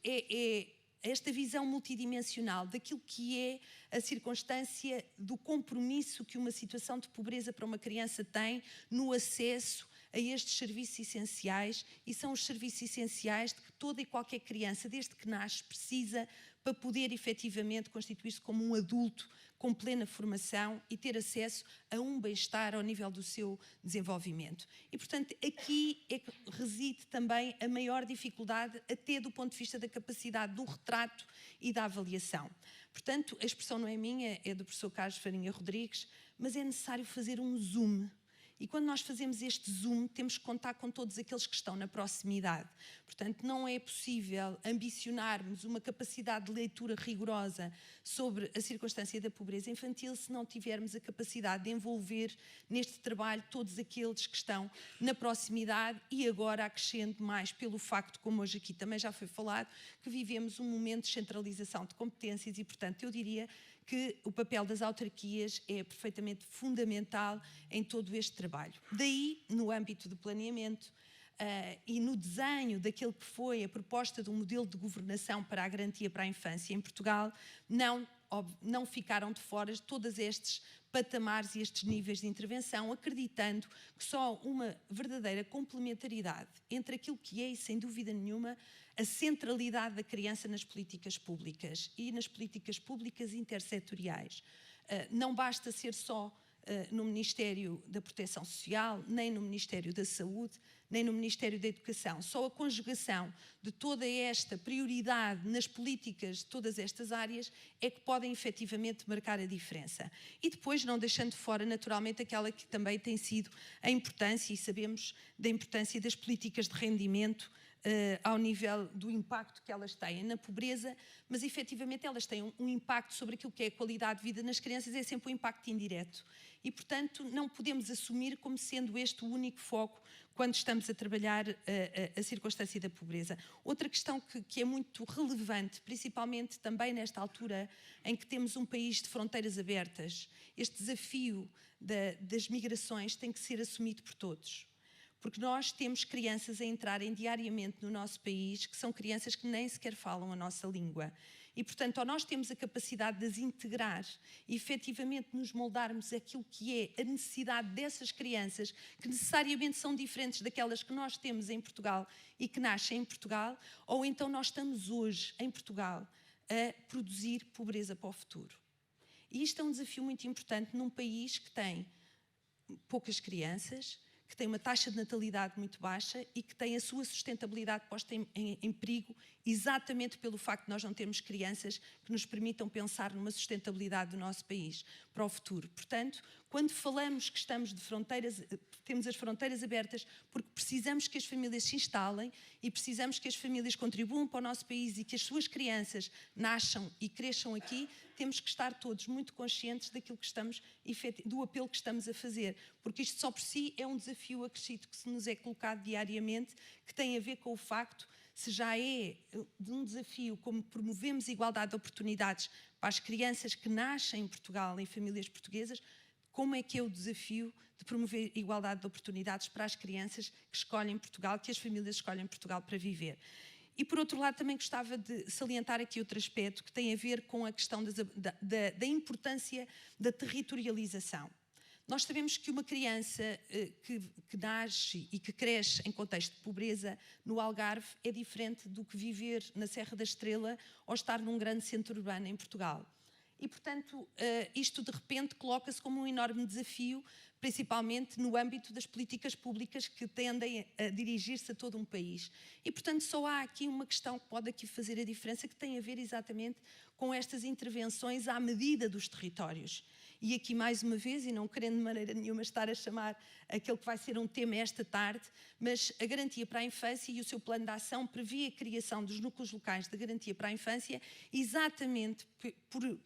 esta visão multidimensional daquilo que é a circunstância do compromisso que uma situação de pobreza para uma criança tem no acesso a estes serviços essenciais, e são os serviços essenciais de que toda e qualquer criança, desde que nasce, precisa para poder efetivamente constituir-se como um adulto com plena formação e ter acesso a um bem-estar ao nível do seu desenvolvimento. E, portanto, aqui é que reside também a maior dificuldade, até do ponto de vista da capacidade do retrato e da avaliação. Portanto, a expressão não é minha, é do professor Carlos Farinha Rodrigues, mas é necessário fazer um zoom. E quando nós fazemos este zoom, temos que contar com todos aqueles que estão na proximidade. Portanto, não é possível ambicionarmos uma capacidade de leitura rigorosa sobre a circunstância da pobreza infantil se não tivermos a capacidade de envolver neste trabalho todos aqueles que estão na proximidade e agora acrescento mais pelo facto, como hoje aqui também já foi falado, que vivemos um momento de centralização de competências e, portanto, eu diria que o papel das autarquias é perfeitamente fundamental em todo este trabalho. Daí, no âmbito do planeamento e no desenho daquilo que foi a proposta do modelo de governação para a garantia para a infância em Portugal, não ficaram de fora todos estes patamares e estes níveis de intervenção, acreditando que só uma verdadeira complementaridade entre aquilo que é, e sem dúvida nenhuma, a centralidade da criança nas políticas públicas e nas políticas públicas intersetoriais. Não basta ser só no Ministério da Proteção Social, nem no Ministério da Saúde, nem no Ministério da Educação. Só a conjugação de toda esta prioridade nas políticas de todas estas áreas é que podem efetivamente marcar a diferença. E depois, não deixando de fora, naturalmente, aquela que também tem sido a importância, e sabemos da importância das políticas de rendimento ao nível do impacto que elas têm na pobreza, mas efetivamente elas têm um impacto sobre aquilo que é a qualidade de vida nas crianças, é sempre um impacto indireto. E, portanto, não podemos assumir como sendo este o único foco quando estamos a trabalhar a circunstância da pobreza. Outra questão que é muito relevante, principalmente também nesta altura em que temos um país de fronteiras abertas, este desafio das migrações tem que ser assumido por todos. Porque nós temos crianças a entrarem diariamente no nosso país que são crianças que nem sequer falam a nossa língua. E, portanto, ou nós temos a capacidade de as integrar e, efetivamente, nos moldarmos aquilo que é a necessidade dessas crianças, que necessariamente são diferentes daquelas que nós temos em Portugal e que nascem em Portugal, ou então nós estamos hoje, em Portugal, a produzir pobreza para o futuro. E isto é um desafio muito importante num país que tem poucas crianças, que tem uma taxa de natalidade muito baixa e que tem a sua sustentabilidade posta em perigo exatamente pelo facto de nós não termos crianças que nos permitam pensar numa sustentabilidade do nosso país para o futuro. Portanto, quando falamos que estamos de fronteiras, temos as fronteiras abertas porque precisamos que as famílias se instalem e precisamos que as famílias contribuam para o nosso país e que as suas crianças nasçam e cresçam aqui, temos que estar todos muito conscientes daquilo que estamos, do apelo que estamos a fazer, porque isto só por si é um desafio acrescido que se nos é colocado diariamente, que tem a ver com o facto, se já é de um desafio como promovemos a igualdade de oportunidades para as crianças que nascem em Portugal, em famílias portuguesas, como é que é o desafio de promover a igualdade de oportunidades para as crianças que escolhem Portugal, que as famílias escolhem Portugal para viver. E, por outro lado, também gostava de salientar aqui outro aspecto que tem a ver com a questão da importância da territorialização. Nós sabemos que uma criança que nasce e que cresce em contexto de pobreza no Algarve é diferente do que viver na Serra da Estrela ou estar num grande centro urbano em Portugal. E, portanto, isto de repente coloca-se como um enorme desafio, principalmente no âmbito das políticas públicas que tendem a dirigir-se a todo um país. E, portanto, só há aqui uma questão que pode aqui fazer a diferença, que tem a ver exatamente com estas intervenções à medida dos territórios. E aqui, mais uma vez, e não querendo de maneira nenhuma estar a chamar aquele que vai ser um tema esta tarde, mas a Garantia para a Infância e o seu plano de ação prevê a criação dos núcleos locais de Garantia para a Infância exatamente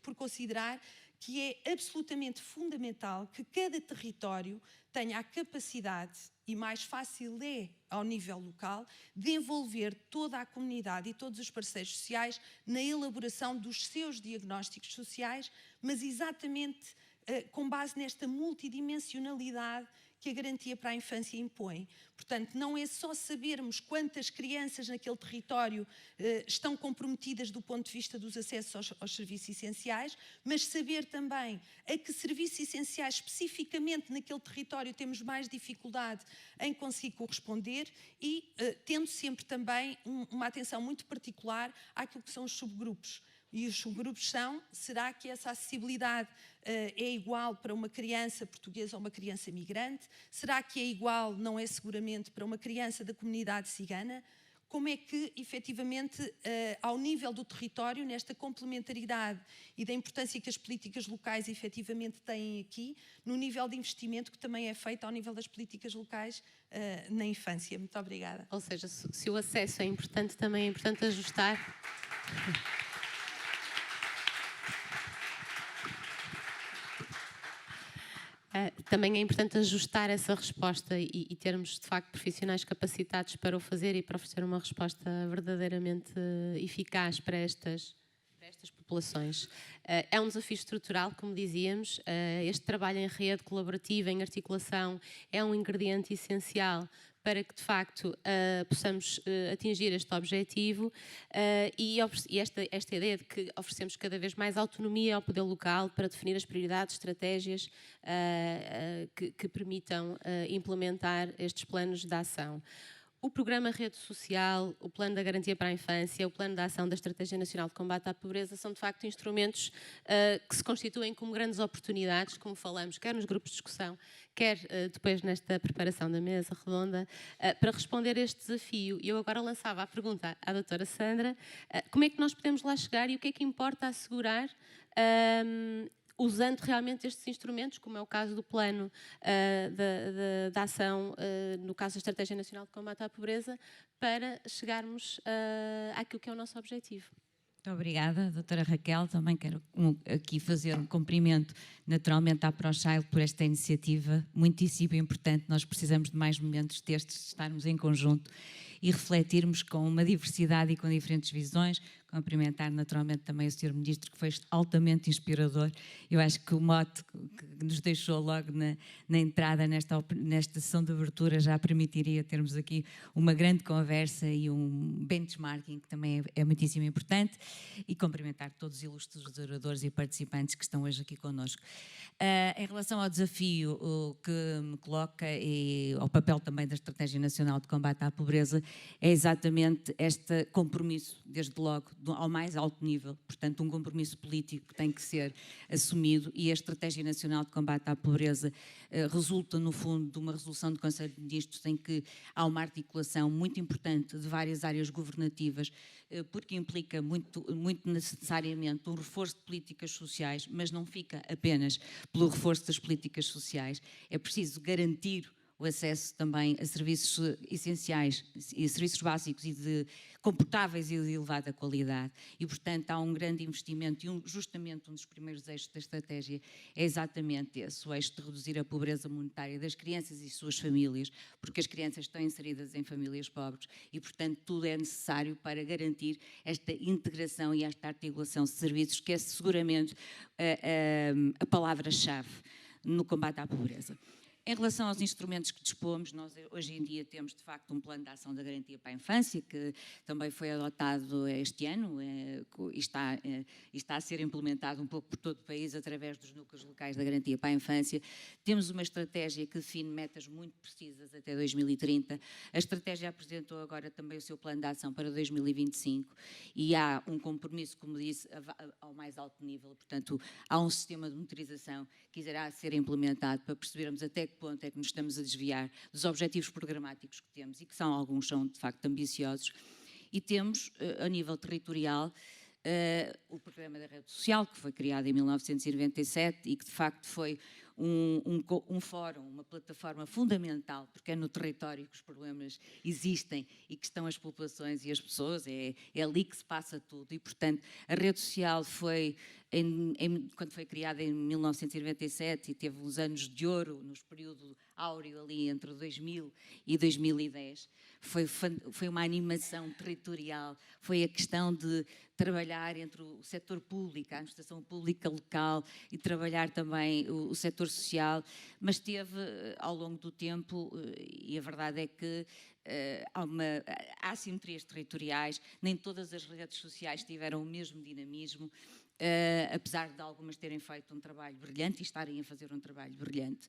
por considerar que é absolutamente fundamental que cada território tenha a capacidade, e mais fácil é ao nível local, de envolver toda a comunidade e todos os parceiros sociais na elaboração dos seus diagnósticos sociais, mas exatamente com base nesta multidimensionalidade que a Garantia para a Infância impõe. Portanto, não é só sabermos quantas crianças naquele território estão comprometidas do ponto de vista dos acessos aos serviços essenciais, mas saber também a que serviços essenciais especificamente naquele território temos mais dificuldade em conseguir corresponder e tendo sempre também uma atenção muito particular àquilo que são os subgrupos. E os subgrupos são, será que essa acessibilidade é igual para uma criança portuguesa ou uma criança migrante? Será que é igual, não é seguramente, para uma criança da comunidade cigana? como é que, efetivamente, ao nível do território, nesta complementaridade e da importância que as políticas locais efetivamente têm aqui, no nível de investimento que também é feito ao nível das políticas locais na infância. Muito obrigada. Ou seja, se o acesso é importante, também é importante ajustar. Também é importante ajustar essa resposta e termos, de facto, profissionais capacitados para o fazer e para oferecer uma resposta verdadeiramente eficaz para estas populações. É um desafio estrutural, como dizíamos. Este trabalho em rede colaborativa, em articulação, é um ingrediente essencial para que, de facto, possamos atingir este objetivo e esta ideia de que oferecemos cada vez mais autonomia ao poder local para definir as prioridades, estratégias que permitam implementar estes planos de ação. O Programa Rede Social, o Plano da Garantia para a Infância, o Plano de Ação da Estratégia Nacional de Combate à Pobreza são, de facto, instrumentos que se constituem como grandes oportunidades, como falamos, quer nos grupos de discussão, quer depois nesta preparação da mesa redonda, para responder a este desafio. E eu agora lançava a pergunta à doutora Sandra, como é que nós podemos lá chegar e o que é que importa assegurar usando realmente estes instrumentos, como é o caso do plano da ação, no caso da Estratégia Nacional de Combate à Pobreza, para chegarmos àquilo que é o nosso objetivo. Muito obrigada, doutora Raquel. Também quero aqui fazer um cumprimento naturalmente à ProChild por esta iniciativa muitíssimo importante. Nós precisamos de mais momentos destes, de estarmos em conjunto e refletirmos com uma diversidade e com diferentes visões. Cumprimentar naturalmente também o Sr. Ministro, que foi altamente inspirador. Eu acho que o mote que nos deixou logo na entrada nesta sessão de abertura já permitiria termos aqui uma grande conversa e um benchmarking que também é muitíssimo importante, e cumprimentar todos os ilustres oradores e participantes que estão hoje aqui connosco. Em relação ao desafio que me coloca e ao papel também da Estratégia Nacional de Combate à Pobreza, é exatamente este compromisso, desde logo, ao mais alto nível, portanto um compromisso político que tem que ser assumido, e a Estratégia Nacional de Combate à Pobreza resulta no fundo de uma resolução do Conselho de Ministros em que há uma articulação muito importante de várias áreas governativas, porque implica muito necessariamente um reforço de políticas sociais, mas não fica apenas pelo reforço das políticas sociais, é preciso garantir o acesso também a serviços essenciais e serviços básicos e comportáveis e de elevada qualidade. E, portanto, há um grande investimento e justamente um dos primeiros eixos da estratégia é exatamente esse, o eixo de reduzir a pobreza monetária das crianças e suas famílias, porque as crianças estão inseridas em famílias pobres e, portanto, tudo é necessário para garantir esta integração e esta articulação de serviços, que é seguramente a palavra-chave no combate à pobreza. Em relação aos instrumentos que dispomos, nós hoje em dia temos de facto um plano de ação da garantia para a infância, que também foi adotado este ano e está a ser implementado um pouco por todo o país através dos núcleos locais da garantia para a infância. Temos uma estratégia que define metas muito precisas até 2030. A estratégia apresentou agora também o seu plano de ação para 2025 e há um compromisso, como disse, ao mais alto nível. Portanto, há um sistema de monitorização que irá ser implementado para percebermos até que ponto é que nos estamos a desviar dos objetivos programáticos que temos, e que alguns são de facto ambiciosos. E temos, a nível territorial, o Programa da Rede Social, que foi criado em 1997 e que de facto foi um fórum, uma plataforma fundamental, porque é no território que os problemas existem e que estão as populações e as pessoas, é ali que se passa tudo. E, portanto, a Rede Social foi, quando foi criada em 1997 e teve uns anos de ouro, nos período áureo ali entre 2000 e 2010, foi uma animação territorial, foi a questão de trabalhar entre o setor público, a administração pública local e trabalhar também o setor social, mas teve ao longo do tempo, e a verdade é que há assimetrias territoriais, nem todas as redes sociais tiveram o mesmo dinamismo, apesar de algumas terem feito um trabalho brilhante e estarem a fazer um trabalho brilhante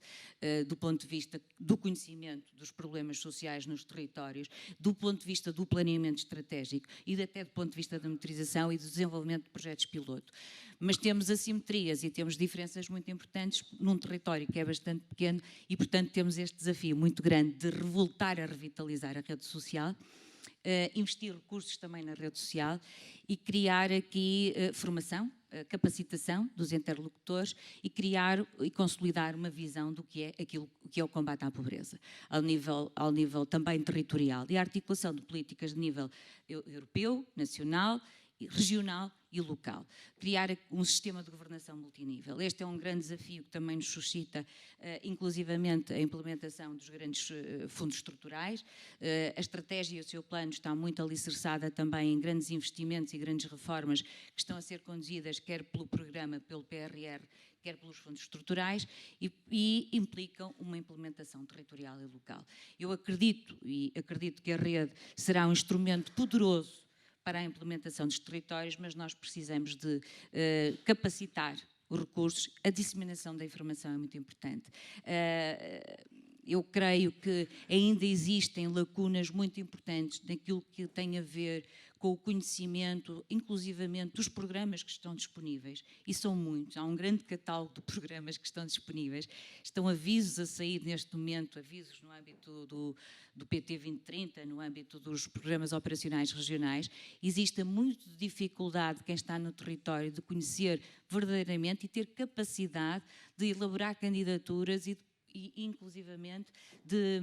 do ponto de vista do conhecimento dos problemas sociais nos territórios, do ponto de vista do planeamento estratégico e até do ponto de vista da monitorização e do desenvolvimento de projetos piloto. Mas temos assimetrias e temos diferenças muito importantes num território que é bastante pequeno e, portanto, temos este desafio muito grande de voltar a revitalizar a rede social. investir recursos também na rede social e criar aqui formação, capacitação dos interlocutores e criar e consolidar uma visão do que é aquilo que é o combate à pobreza, ao nível também territorial, e a articulação de políticas de nível europeu, nacional, regional e local. Criar um sistema de governação multinível. Este é um grande desafio que também nos suscita, inclusivamente, a implementação dos grandes fundos estruturais. A estratégia e o seu plano está muito alicerçada também em grandes investimentos e grandes reformas que estão a ser conduzidas quer pelo programa, pelo PRR, quer pelos fundos estruturais, e implicam uma implementação territorial e local. Eu acredito que a rede será um instrumento poderoso para a implementação dos territórios, mas nós precisamos de capacitar os recursos. A disseminação da informação é muito importante. Eu creio que ainda existem lacunas muito importantes naquilo que tem a ver com o conhecimento, inclusivamente dos programas que estão disponíveis, e são muitos, há um grande catálogo de programas que estão disponíveis, estão avisos a sair neste momento, avisos no âmbito do PT 2030, no âmbito dos programas operacionais regionais. Existe muita dificuldade de quem está no território de conhecer verdadeiramente e ter capacidade de elaborar candidaturas e inclusivamente de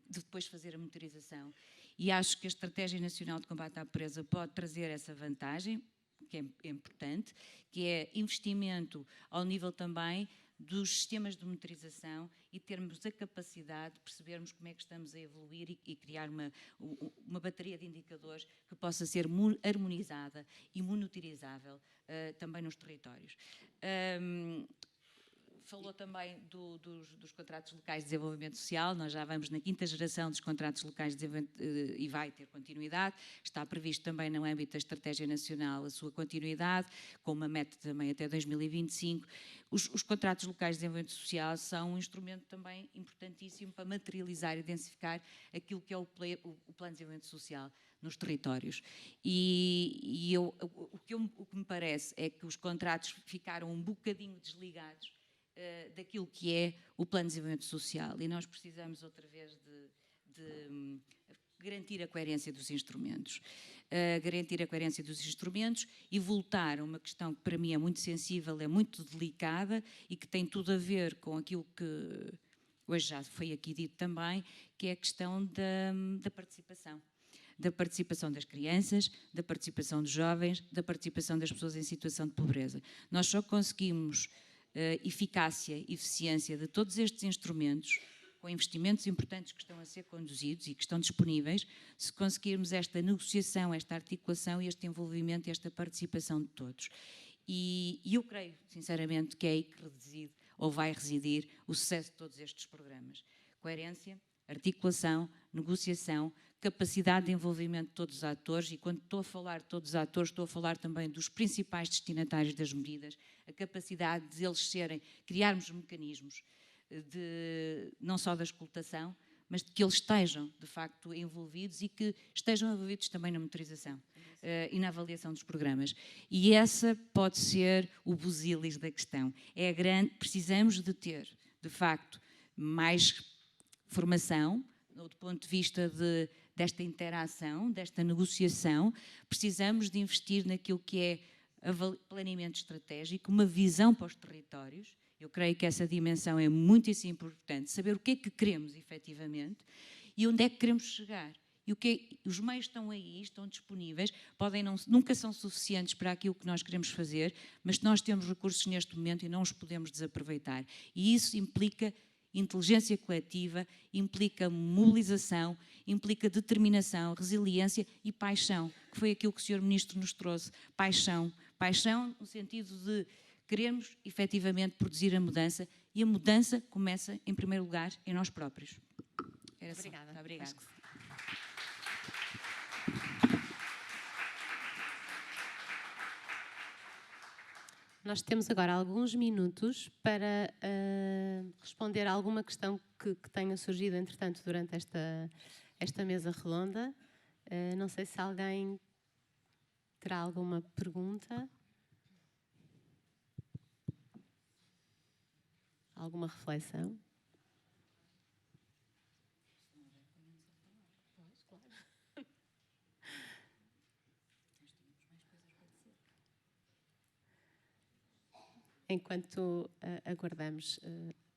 depois fazer a monitorização. E acho que a Estratégia Nacional de Combate à Pobreza pode trazer essa vantagem, que é importante, que é investimento ao nível também dos sistemas de monitorização e termos a capacidade de percebermos como é que estamos a evoluir e criar uma bateria de indicadores que possa ser harmonizada e monitorizável também nos territórios. Falou também dos contratos locais de desenvolvimento social. Nós já vamos na 5ª geração dos contratos locais de desenvolvimento e vai ter continuidade. Está previsto também no âmbito da Estratégia Nacional a sua continuidade, com uma meta também até 2025. Os contratos locais de desenvolvimento social são um instrumento também importantíssimo para materializar e densificar aquilo que é o Plano de Desenvolvimento Social nos territórios. O que me parece é que os contratos ficaram um bocadinho desligados daquilo que é o Plano de Desenvolvimento Social, e nós precisamos outra vez de garantir a coerência dos instrumentos. Garantir a coerência dos instrumentos e voltar a uma questão que para mim é muito sensível, é muito delicada e que tem tudo a ver com aquilo que hoje já foi aqui dito também, que é a questão da participação. Da participação das crianças, da participação dos jovens, da participação das pessoas em situação de pobreza. Nós só conseguimos eficácia e eficiência de todos estes instrumentos, com investimentos importantes que estão a ser conduzidos e que estão disponíveis, se conseguirmos esta negociação, esta articulação e este envolvimento e esta participação de todos. E eu creio, sinceramente, que é aí que reside ou vai residir o sucesso de todos estes programas. Coerência, articulação, negociação, capacidade de envolvimento de todos os atores, e quando estou a falar de todos os atores, estou a falar também dos principais destinatários das medidas, a capacidade de eles criarmos mecanismos não só da escutação, mas de que eles estejam, de facto, envolvidos e que estejam envolvidos também na monitorização e na avaliação dos programas. E essa pode ser o busilis da questão. Precisamos de ter, de facto, mais formação, do ponto de vista desta interação, desta negociação. Precisamos de investir naquilo que é planeamento estratégico, uma visão para os territórios. Eu creio que essa dimensão é muitíssimo importante, saber o que é que queremos efetivamente e onde é que queremos chegar. E os meios estão aí, estão disponíveis, nunca são suficientes para aquilo que nós queremos fazer, mas nós temos recursos neste momento e não os podemos desaproveitar. E isso implica inteligência coletiva, implica mobilização, implica determinação, resiliência e paixão, que foi aquilo que o Sr. Ministro nos trouxe. Paixão no sentido de queremos efetivamente produzir a mudança, e a mudança começa, em primeiro lugar, em nós próprios. Obrigada. Obrigada. Nós temos agora alguns minutos para responder a alguma questão que tenha surgido, entretanto, durante esta mesa redonda. Não sei se alguém terá alguma pergunta. Alguma reflexão? enquanto aguardamos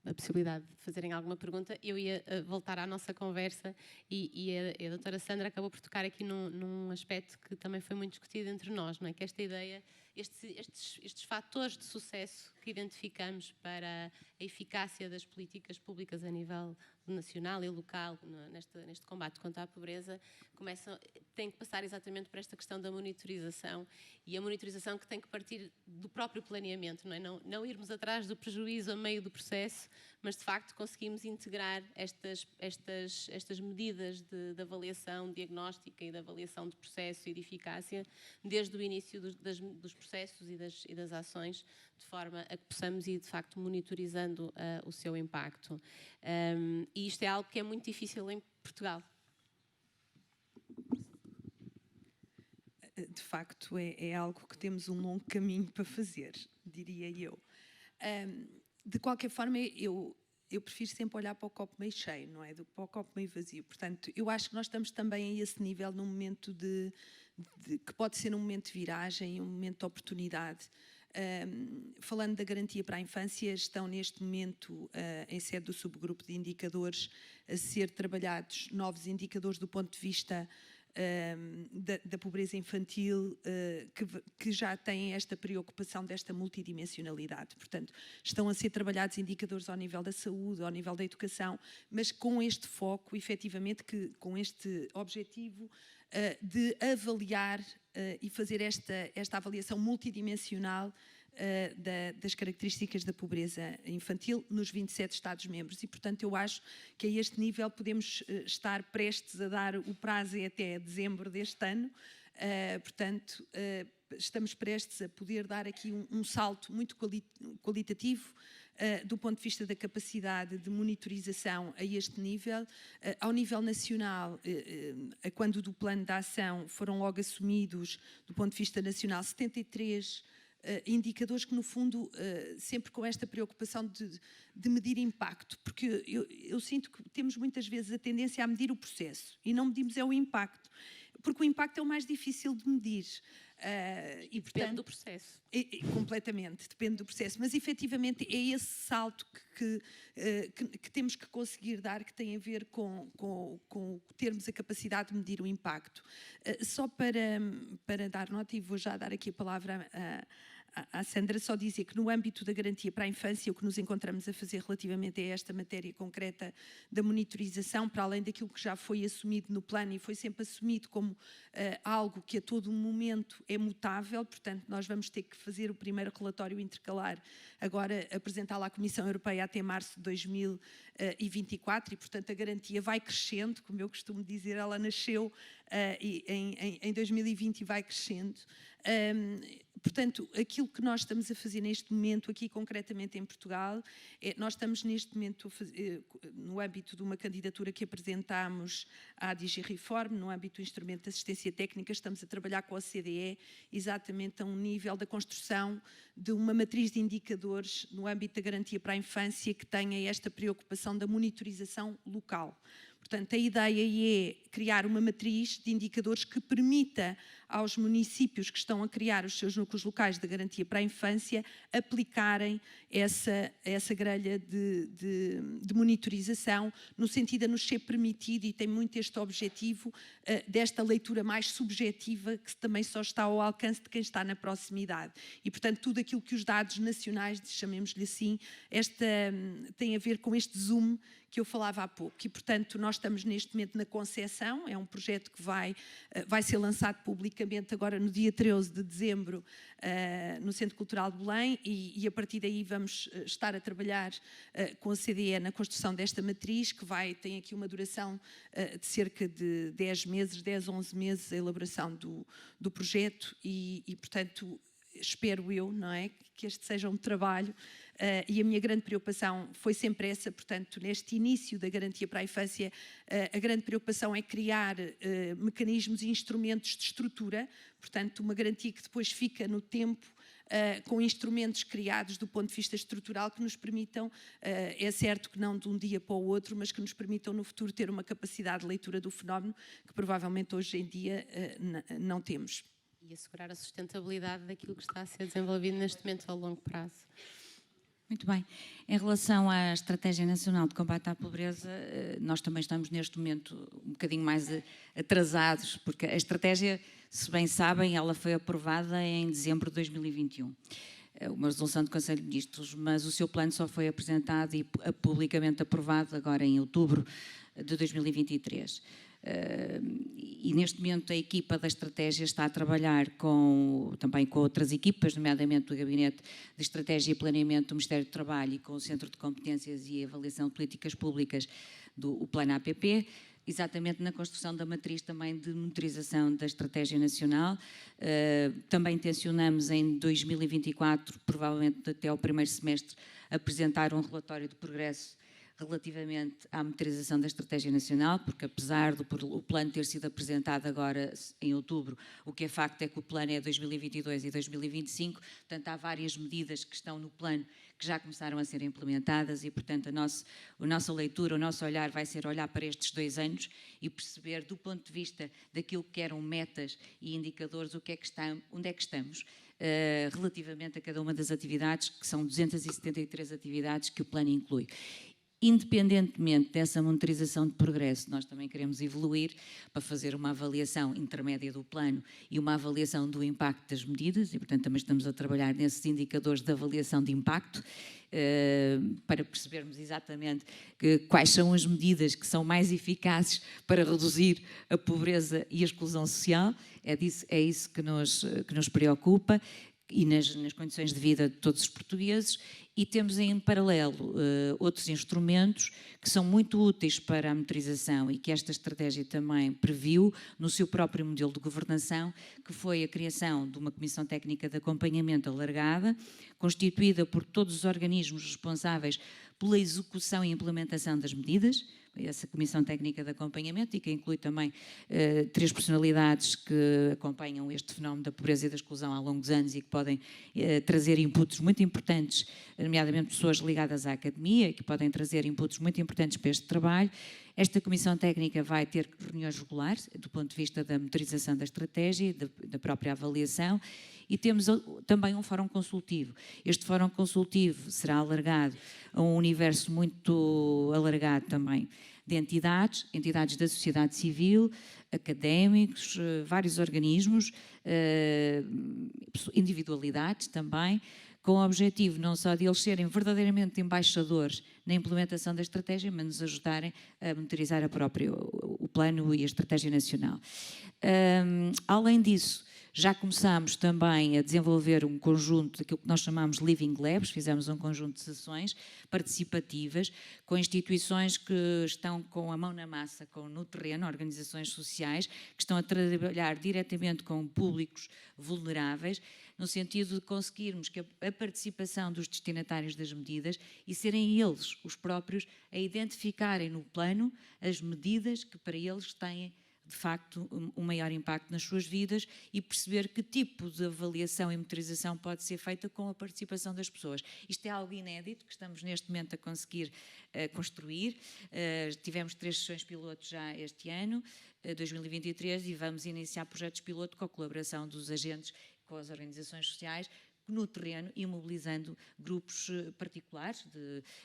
a possibilidade de fazerem alguma pergunta, eu ia voltar à nossa conversa e a doutora Sandra acabou por tocar aqui num aspecto que também foi muito discutido entre nós, não é? Que esta ideia, estes fatores de sucesso que identificamos para a eficácia das políticas públicas a nível nacional e local neste combate contra a pobreza têm que passar exatamente por esta questão da monitorização, e a monitorização que tem que partir do próprio planeamento, não é? Não irmos atrás do prejuízo a meio do processo, mas de facto conseguimos integrar estas medidas de avaliação diagnóstica e de avaliação de processo e de eficácia desde o início dos processos e das ações, de forma a que possamos ir de facto monitorizando o seu impacto. E isto é algo que é muito difícil em Portugal. De facto, é algo que temos um longo caminho para fazer, diria eu. De qualquer forma, eu prefiro sempre olhar para o copo meio cheio, não é? Do que para o copo meio vazio. Portanto, eu acho que nós estamos também a esse nível num momento que pode ser um momento de viragem, um momento de oportunidade. Falando da garantia para a infância, estão neste momento em sede do subgrupo de indicadores a ser trabalhados novos indicadores do ponto de vista da pobreza infantil, que já têm esta preocupação desta multidimensionalidade. Portanto, estão a ser trabalhados indicadores ao nível da saúde, ao nível da educação, mas com este foco, efetivamente, com este objetivo de avaliar e fazer esta avaliação multidimensional das características da pobreza infantil nos 27 Estados-membros. E, portanto, eu acho que a este nível podemos estar prestes a dar o prazo até dezembro deste ano. Portanto, estamos prestes a poder dar aqui um salto muito qualitativo do ponto de vista da capacidade de monitorização a este nível. Ao nível nacional, quando do plano de ação foram logo assumidos, do ponto de vista nacional, 73 indicadores que, no fundo, sempre com esta preocupação de medir impacto, porque eu sinto que temos muitas vezes a tendência a medir o processo e não medimos o impacto, porque o impacto é o mais difícil de medir. E depende do processo. Completamente, depende do processo, mas efetivamente é esse salto que temos que conseguir dar, que tem a ver com termos a capacidade de medir o impacto. Só para dar nota, e vou já dar aqui a palavra à Sandra, só dizer que no âmbito da garantia para a infância, o que nos encontramos a fazer relativamente a esta matéria concreta da monitorização, para além daquilo que já foi assumido no plano e foi sempre assumido como algo que a todo momento é mutável, portanto nós vamos ter que fazer o primeiro relatório intercalar, agora apresentá-lo à Comissão Europeia até março de 2024 e, portanto, a garantia vai crescendo, como eu costumo dizer, ela nasceu em 2020 e vai crescendo. Portanto, aquilo que nós estamos a fazer neste momento, aqui concretamente em Portugal, nós estamos neste momento no âmbito de uma candidatura que apresentámos à DG Reform, no âmbito do instrumento de assistência técnica, estamos a trabalhar com a OCDE exatamente a um nível da construção de uma matriz de indicadores no âmbito da garantia para a infância que tenha esta preocupação da monitorização local. Portanto, a ideia é criar uma matriz de indicadores que permita aos municípios que estão a criar os seus núcleos locais de garantia para a infância aplicarem essa grelha de monitorização, no sentido de nos ser permitido, e tem muito este objetivo, desta leitura mais subjetiva, que também só está ao alcance de quem está na proximidade. E, portanto, tudo aquilo que os dados nacionais, chamemos-lhe assim, tem a ver com este zoom que eu falava há pouco. E, portanto, nós estamos neste momento na concepção, é um projeto que vai ser lançado publicamente agora no dia 13 de dezembro no Centro Cultural de Belém e a partir daí vamos estar a trabalhar com a CDE na construção desta matriz, que tem aqui uma duração de cerca de 10 meses, 10, 11 meses, a elaboração do projeto e, portanto, espero eu, não é, que este seja um trabalho e a minha grande preocupação foi sempre essa, portanto, neste início da garantia para a infância, a grande preocupação é criar mecanismos e instrumentos de estrutura, portanto, uma garantia que depois fica no tempo com instrumentos criados do ponto de vista estrutural que nos permitam, é certo que não de um dia para o outro, mas que nos permitam no futuro ter uma capacidade de leitura do fenómeno que provavelmente hoje em dia não temos. E assegurar a sustentabilidade daquilo que está a ser desenvolvido neste momento a longo prazo. Muito bem. Em relação à Estratégia Nacional de Combate à Pobreza, nós também estamos neste momento um bocadinho mais atrasados, porque a estratégia, se bem sabem, ela foi aprovada em dezembro de 2021. Uma resolução do Conselho de Ministros, mas o seu plano só foi apresentado e publicamente aprovado agora em outubro de 2023. E neste momento a equipa da estratégia está a trabalhar também com outras equipas, nomeadamente do Gabinete de Estratégia e Planeamento do Ministério do Trabalho e com o Centro de Competências e Avaliação de Políticas Públicas do Plano APP, exatamente na construção da matriz também de monitorização da Estratégia Nacional. Também tencionamos em 2024, provavelmente até ao primeiro semestre, apresentar um relatório de progresso relativamente à monitorização da Estratégia Nacional, porque apesar do plano ter sido apresentado agora em outubro, o que é facto é que o plano é 2022 e 2025, portanto há várias medidas que estão no plano que já começaram a ser implementadas e, portanto, a nossa leitura, o nosso olhar vai ser olhar para estes 2 anos e perceber, do ponto de vista daquilo que eram metas e indicadores, onde é que estamos, relativamente a cada uma das atividades, que são 273 atividades que o plano inclui. Independentemente dessa monitorização de progresso, nós também queremos evoluir para fazer uma avaliação intermédia do plano e uma avaliação do impacto das medidas e, portanto, também estamos a trabalhar nesses indicadores de avaliação de impacto para percebermos exatamente quais são as medidas que são mais eficazes para reduzir a pobreza e a exclusão social. É isso que nos preocupa e nas condições de vida de todos os portugueses. E temos em paralelo outros instrumentos que são muito úteis para a monitorização e que esta estratégia também previu no seu próprio modelo de governação, que foi a criação de uma Comissão Técnica de Acompanhamento alargada, constituída por todos os organismos responsáveis pela execução e implementação das medidas, essa Comissão Técnica de Acompanhamento, e que inclui também 3 personalidades que acompanham este fenómeno da pobreza e da exclusão ao longo dos anos e que podem trazer inputs muito importantes, nomeadamente pessoas ligadas à academia, que podem trazer inputs muito importantes para este trabalho. Esta Comissão Técnica vai ter reuniões regulares, do ponto de vista da monitorização da estratégia, da própria avaliação, e temos também um fórum consultivo. Este fórum consultivo será alargado a um universo muito alargado também de entidades da sociedade civil, académicos, vários organismos, individualidades também, com o objetivo não só de eles serem verdadeiramente embaixadores na implementação da estratégia, mas nos ajudarem a monitorizar o plano e a estratégia nacional. Além disso, já começámos também a desenvolver um conjunto daquilo que nós chamamos Living Labs, fizemos um conjunto de sessões participativas com instituições que estão com a mão na massa, no terreno, organizações sociais, que estão a trabalhar diretamente com públicos vulneráveis, no sentido de conseguirmos que a participação dos destinatários das medidas e serem eles, os próprios, a identificarem no plano as medidas que para eles têm de facto um maior impacto nas suas vidas e perceber que tipo de avaliação e monitorização pode ser feita com a participação das pessoas. Isto é algo inédito que estamos neste momento a conseguir construir. Tivemos 3 sessões piloto já este ano, 2023, e vamos iniciar projetos piloto com a colaboração dos agentes com as organizações sociais no terreno e mobilizando grupos particulares,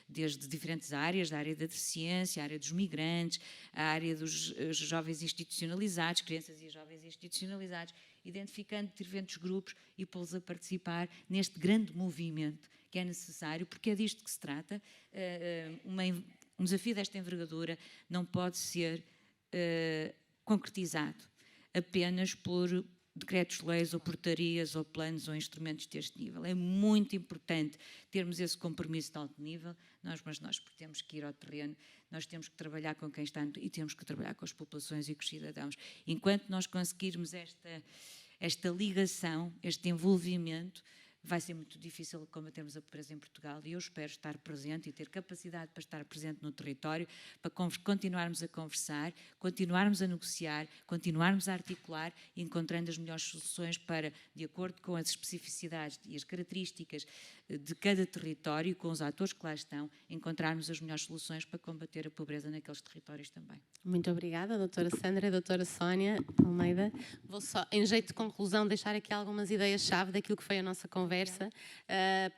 desde diferentes áreas, da área da deficiência, a área dos migrantes, a área dos jovens institucionalizados, crianças e jovens institucionalizados, identificando diferentes grupos e pô-los a participar neste grande movimento que é necessário, porque é disto que se trata. Um desafio desta envergadura não pode ser concretizado apenas por decretos-leis ou portarias ou planos ou instrumentos deste nível. É muito importante termos esse compromisso de alto nível, mas nós temos que ir ao terreno, nós temos que trabalhar com quem está e temos que trabalhar com as populações e com os cidadãos. Enquanto nós conseguirmos esta ligação, este envolvimento, vai ser muito difícil combatermos a pobreza em Portugal e eu espero estar presente e ter capacidade para estar presente no território, para continuarmos a conversar, continuarmos a negociar, continuarmos a articular, encontrando as melhores soluções para, de acordo com as especificidades e as características de cada território, com os atores que lá estão, encontrarmos as melhores soluções para combater a pobreza naqueles territórios também. Muito obrigada, doutora Sandra, doutora Sónia Almeida. Vou só, em jeito de conclusão, deixar aqui algumas ideias-chave daquilo que foi a nossa conversa conversa.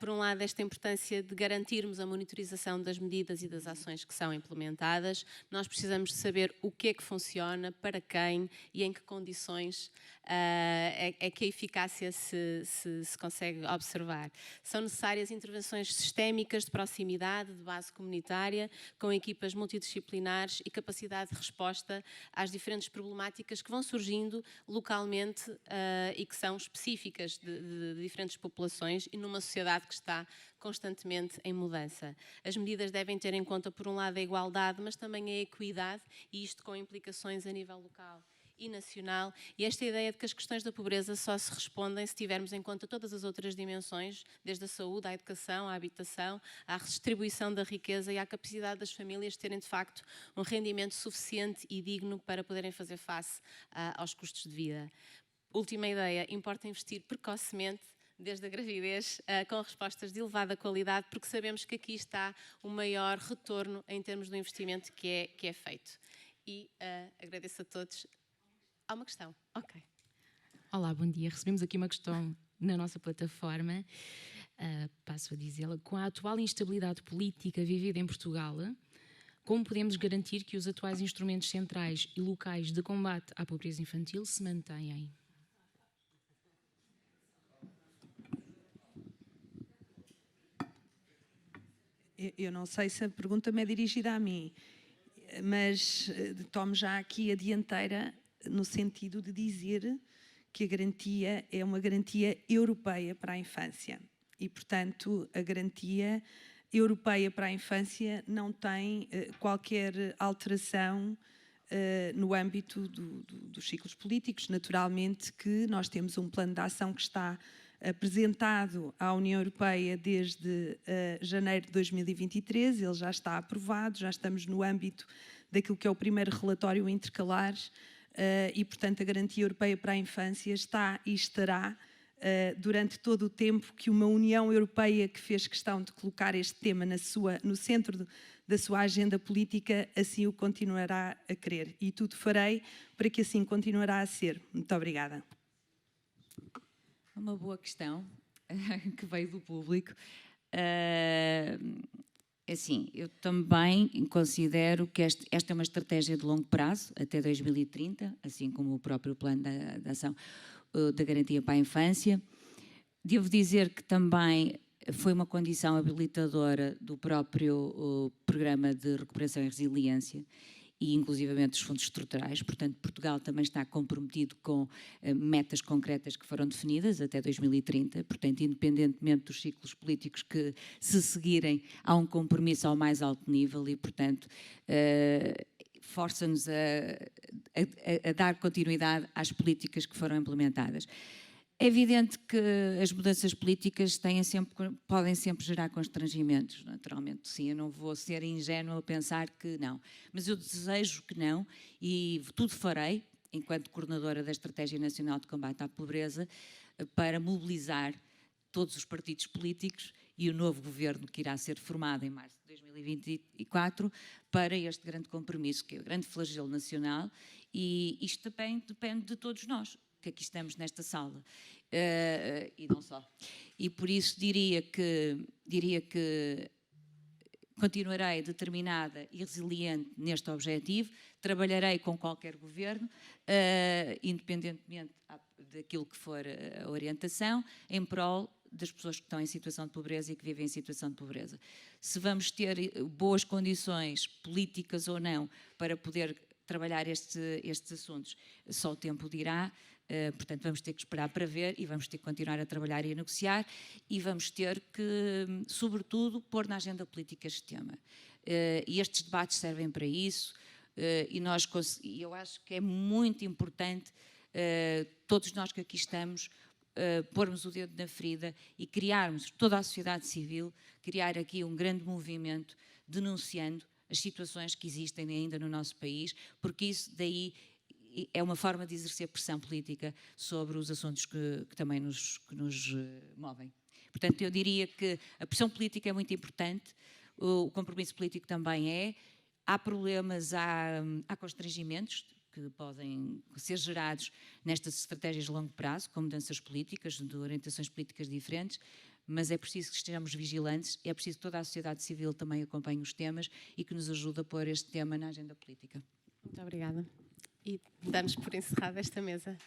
Por um lado, esta importância de garantirmos a monitorização das medidas e das ações que são implementadas. Nós precisamos de saber o que é que funciona, para quem e em que condições é que a eficácia se consegue observar. São necessárias intervenções sistémicas de proximidade, de base comunitária, com equipas multidisciplinares e capacidade de resposta às diferentes problemáticas que vão surgindo localmente e que são específicas de diferentes populações e numa sociedade que está constantemente em mudança. As medidas devem ter em conta, por um lado, a igualdade, mas também a equidade, e isto com implicações a nível local e nacional, e esta ideia de que as questões da pobreza só se respondem se tivermos em conta todas as outras dimensões, desde a saúde, à educação, à habitação, à redistribuição da riqueza e à capacidade das famílias terem, de facto, um rendimento suficiente e digno para poderem fazer face aos custos de vida. Última ideia, importa investir precocemente, desde a gravidez, com respostas de elevada qualidade, porque sabemos que aqui está o maior retorno em termos do investimento que é feito. E agradeço a todos. Há uma questão? Ok. Olá, bom dia. Recebemos aqui uma questão na nossa plataforma. Passo a dizê-la. Com a atual instabilidade política vivida em Portugal, como podemos garantir que os atuais instrumentos centrais e locais de combate à pobreza infantil se mantêm? Eu não sei se a pergunta me é dirigida a mim, mas tomo já aqui a dianteira no sentido de dizer que a garantia é uma garantia europeia para a infância e, portanto, a garantia europeia para a infância não tem qualquer alteração no âmbito dos ciclos políticos. Naturalmente que nós temos um plano de ação que está apresentado à União Europeia desde janeiro de 2023, ele já está aprovado, já estamos no âmbito daquilo que é o primeiro relatório intercalar e, portanto, a Garantia Europeia para a Infância está e estará durante todo o tempo que uma União Europeia que fez questão de colocar este tema no centro da sua agenda política, assim o continuará a querer. E tudo farei para que assim continuará a ser. Muito obrigada. Uma boa questão que veio do público. Assim, eu também considero que esta é uma estratégia de longo prazo, até 2030, assim como o próprio plano de ação da Garantia para a Infância. Devo dizer que também foi uma condição habilitadora do próprio Programa de Recuperação e Resiliência e inclusivamente dos fundos estruturais. Portanto, Portugal também está comprometido com metas concretas que foram definidas até 2030. Portanto, independentemente dos ciclos políticos que se seguirem, há um compromisso ao mais alto nível e, portanto, força-nos a dar continuidade às políticas que foram implementadas. É evidente que as mudanças políticas podem sempre gerar constrangimentos, naturalmente, sim, eu não vou ser ingênua a pensar que não, mas eu desejo que não e tudo farei, enquanto coordenadora da Estratégia Nacional de Combate à Pobreza, para mobilizar todos os partidos políticos e o novo governo que irá ser formado em março de 2024 para este grande compromisso, que é o grande flagelo nacional, e isto também depende de todos nós que aqui estamos nesta sala, e não só. E por isso diria que continuarei determinada e resiliente neste objetivo, trabalharei com qualquer governo, independentemente daquilo que for a orientação, em prol das pessoas que estão em situação de pobreza e que vivem em situação de pobreza. Se vamos ter boas condições políticas ou não para poder trabalhar estes assuntos, só o tempo dirá. Portanto, vamos ter que esperar para ver e vamos ter que continuar a trabalhar e a negociar e vamos ter que, sobretudo, pôr na agenda política este tema. E estes debates servem para isso e eu acho que é muito importante todos nós que aqui estamos pormos o dedo na ferida e criarmos, toda a sociedade civil, criar aqui um grande movimento denunciando as situações que existem ainda no nosso país, porque isso daí é uma forma de exercer pressão política sobre os assuntos que também nos movem. Portanto, eu diria que a pressão política é muito importante, o compromisso político também é, há problemas, há constrangimentos que podem ser gerados nestas estratégias de longo prazo, com mudanças políticas, de orientações políticas diferentes, mas é preciso que estejamos vigilantes, é preciso que toda a sociedade civil também acompanhe os temas e que nos ajude a pôr este tema na agenda política. Muito obrigada. E damos por encerrada esta mesa.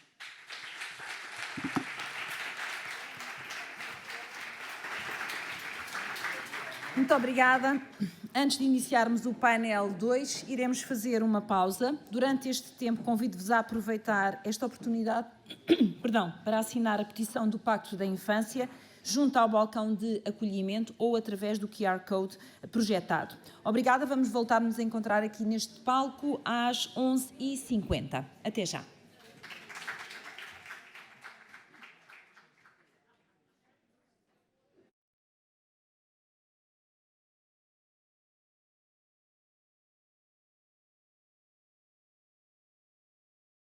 Muito obrigada. Antes de iniciarmos o painel 2, iremos fazer uma pausa. Durante este tempo, convido-vos a aproveitar esta oportunidade para assinar a petição do Pacto da Infância junto ao balcão de acolhimento ou através do QR Code projetado. Obrigada, vamos voltar a nos encontrar aqui neste palco às 11h50. Até já.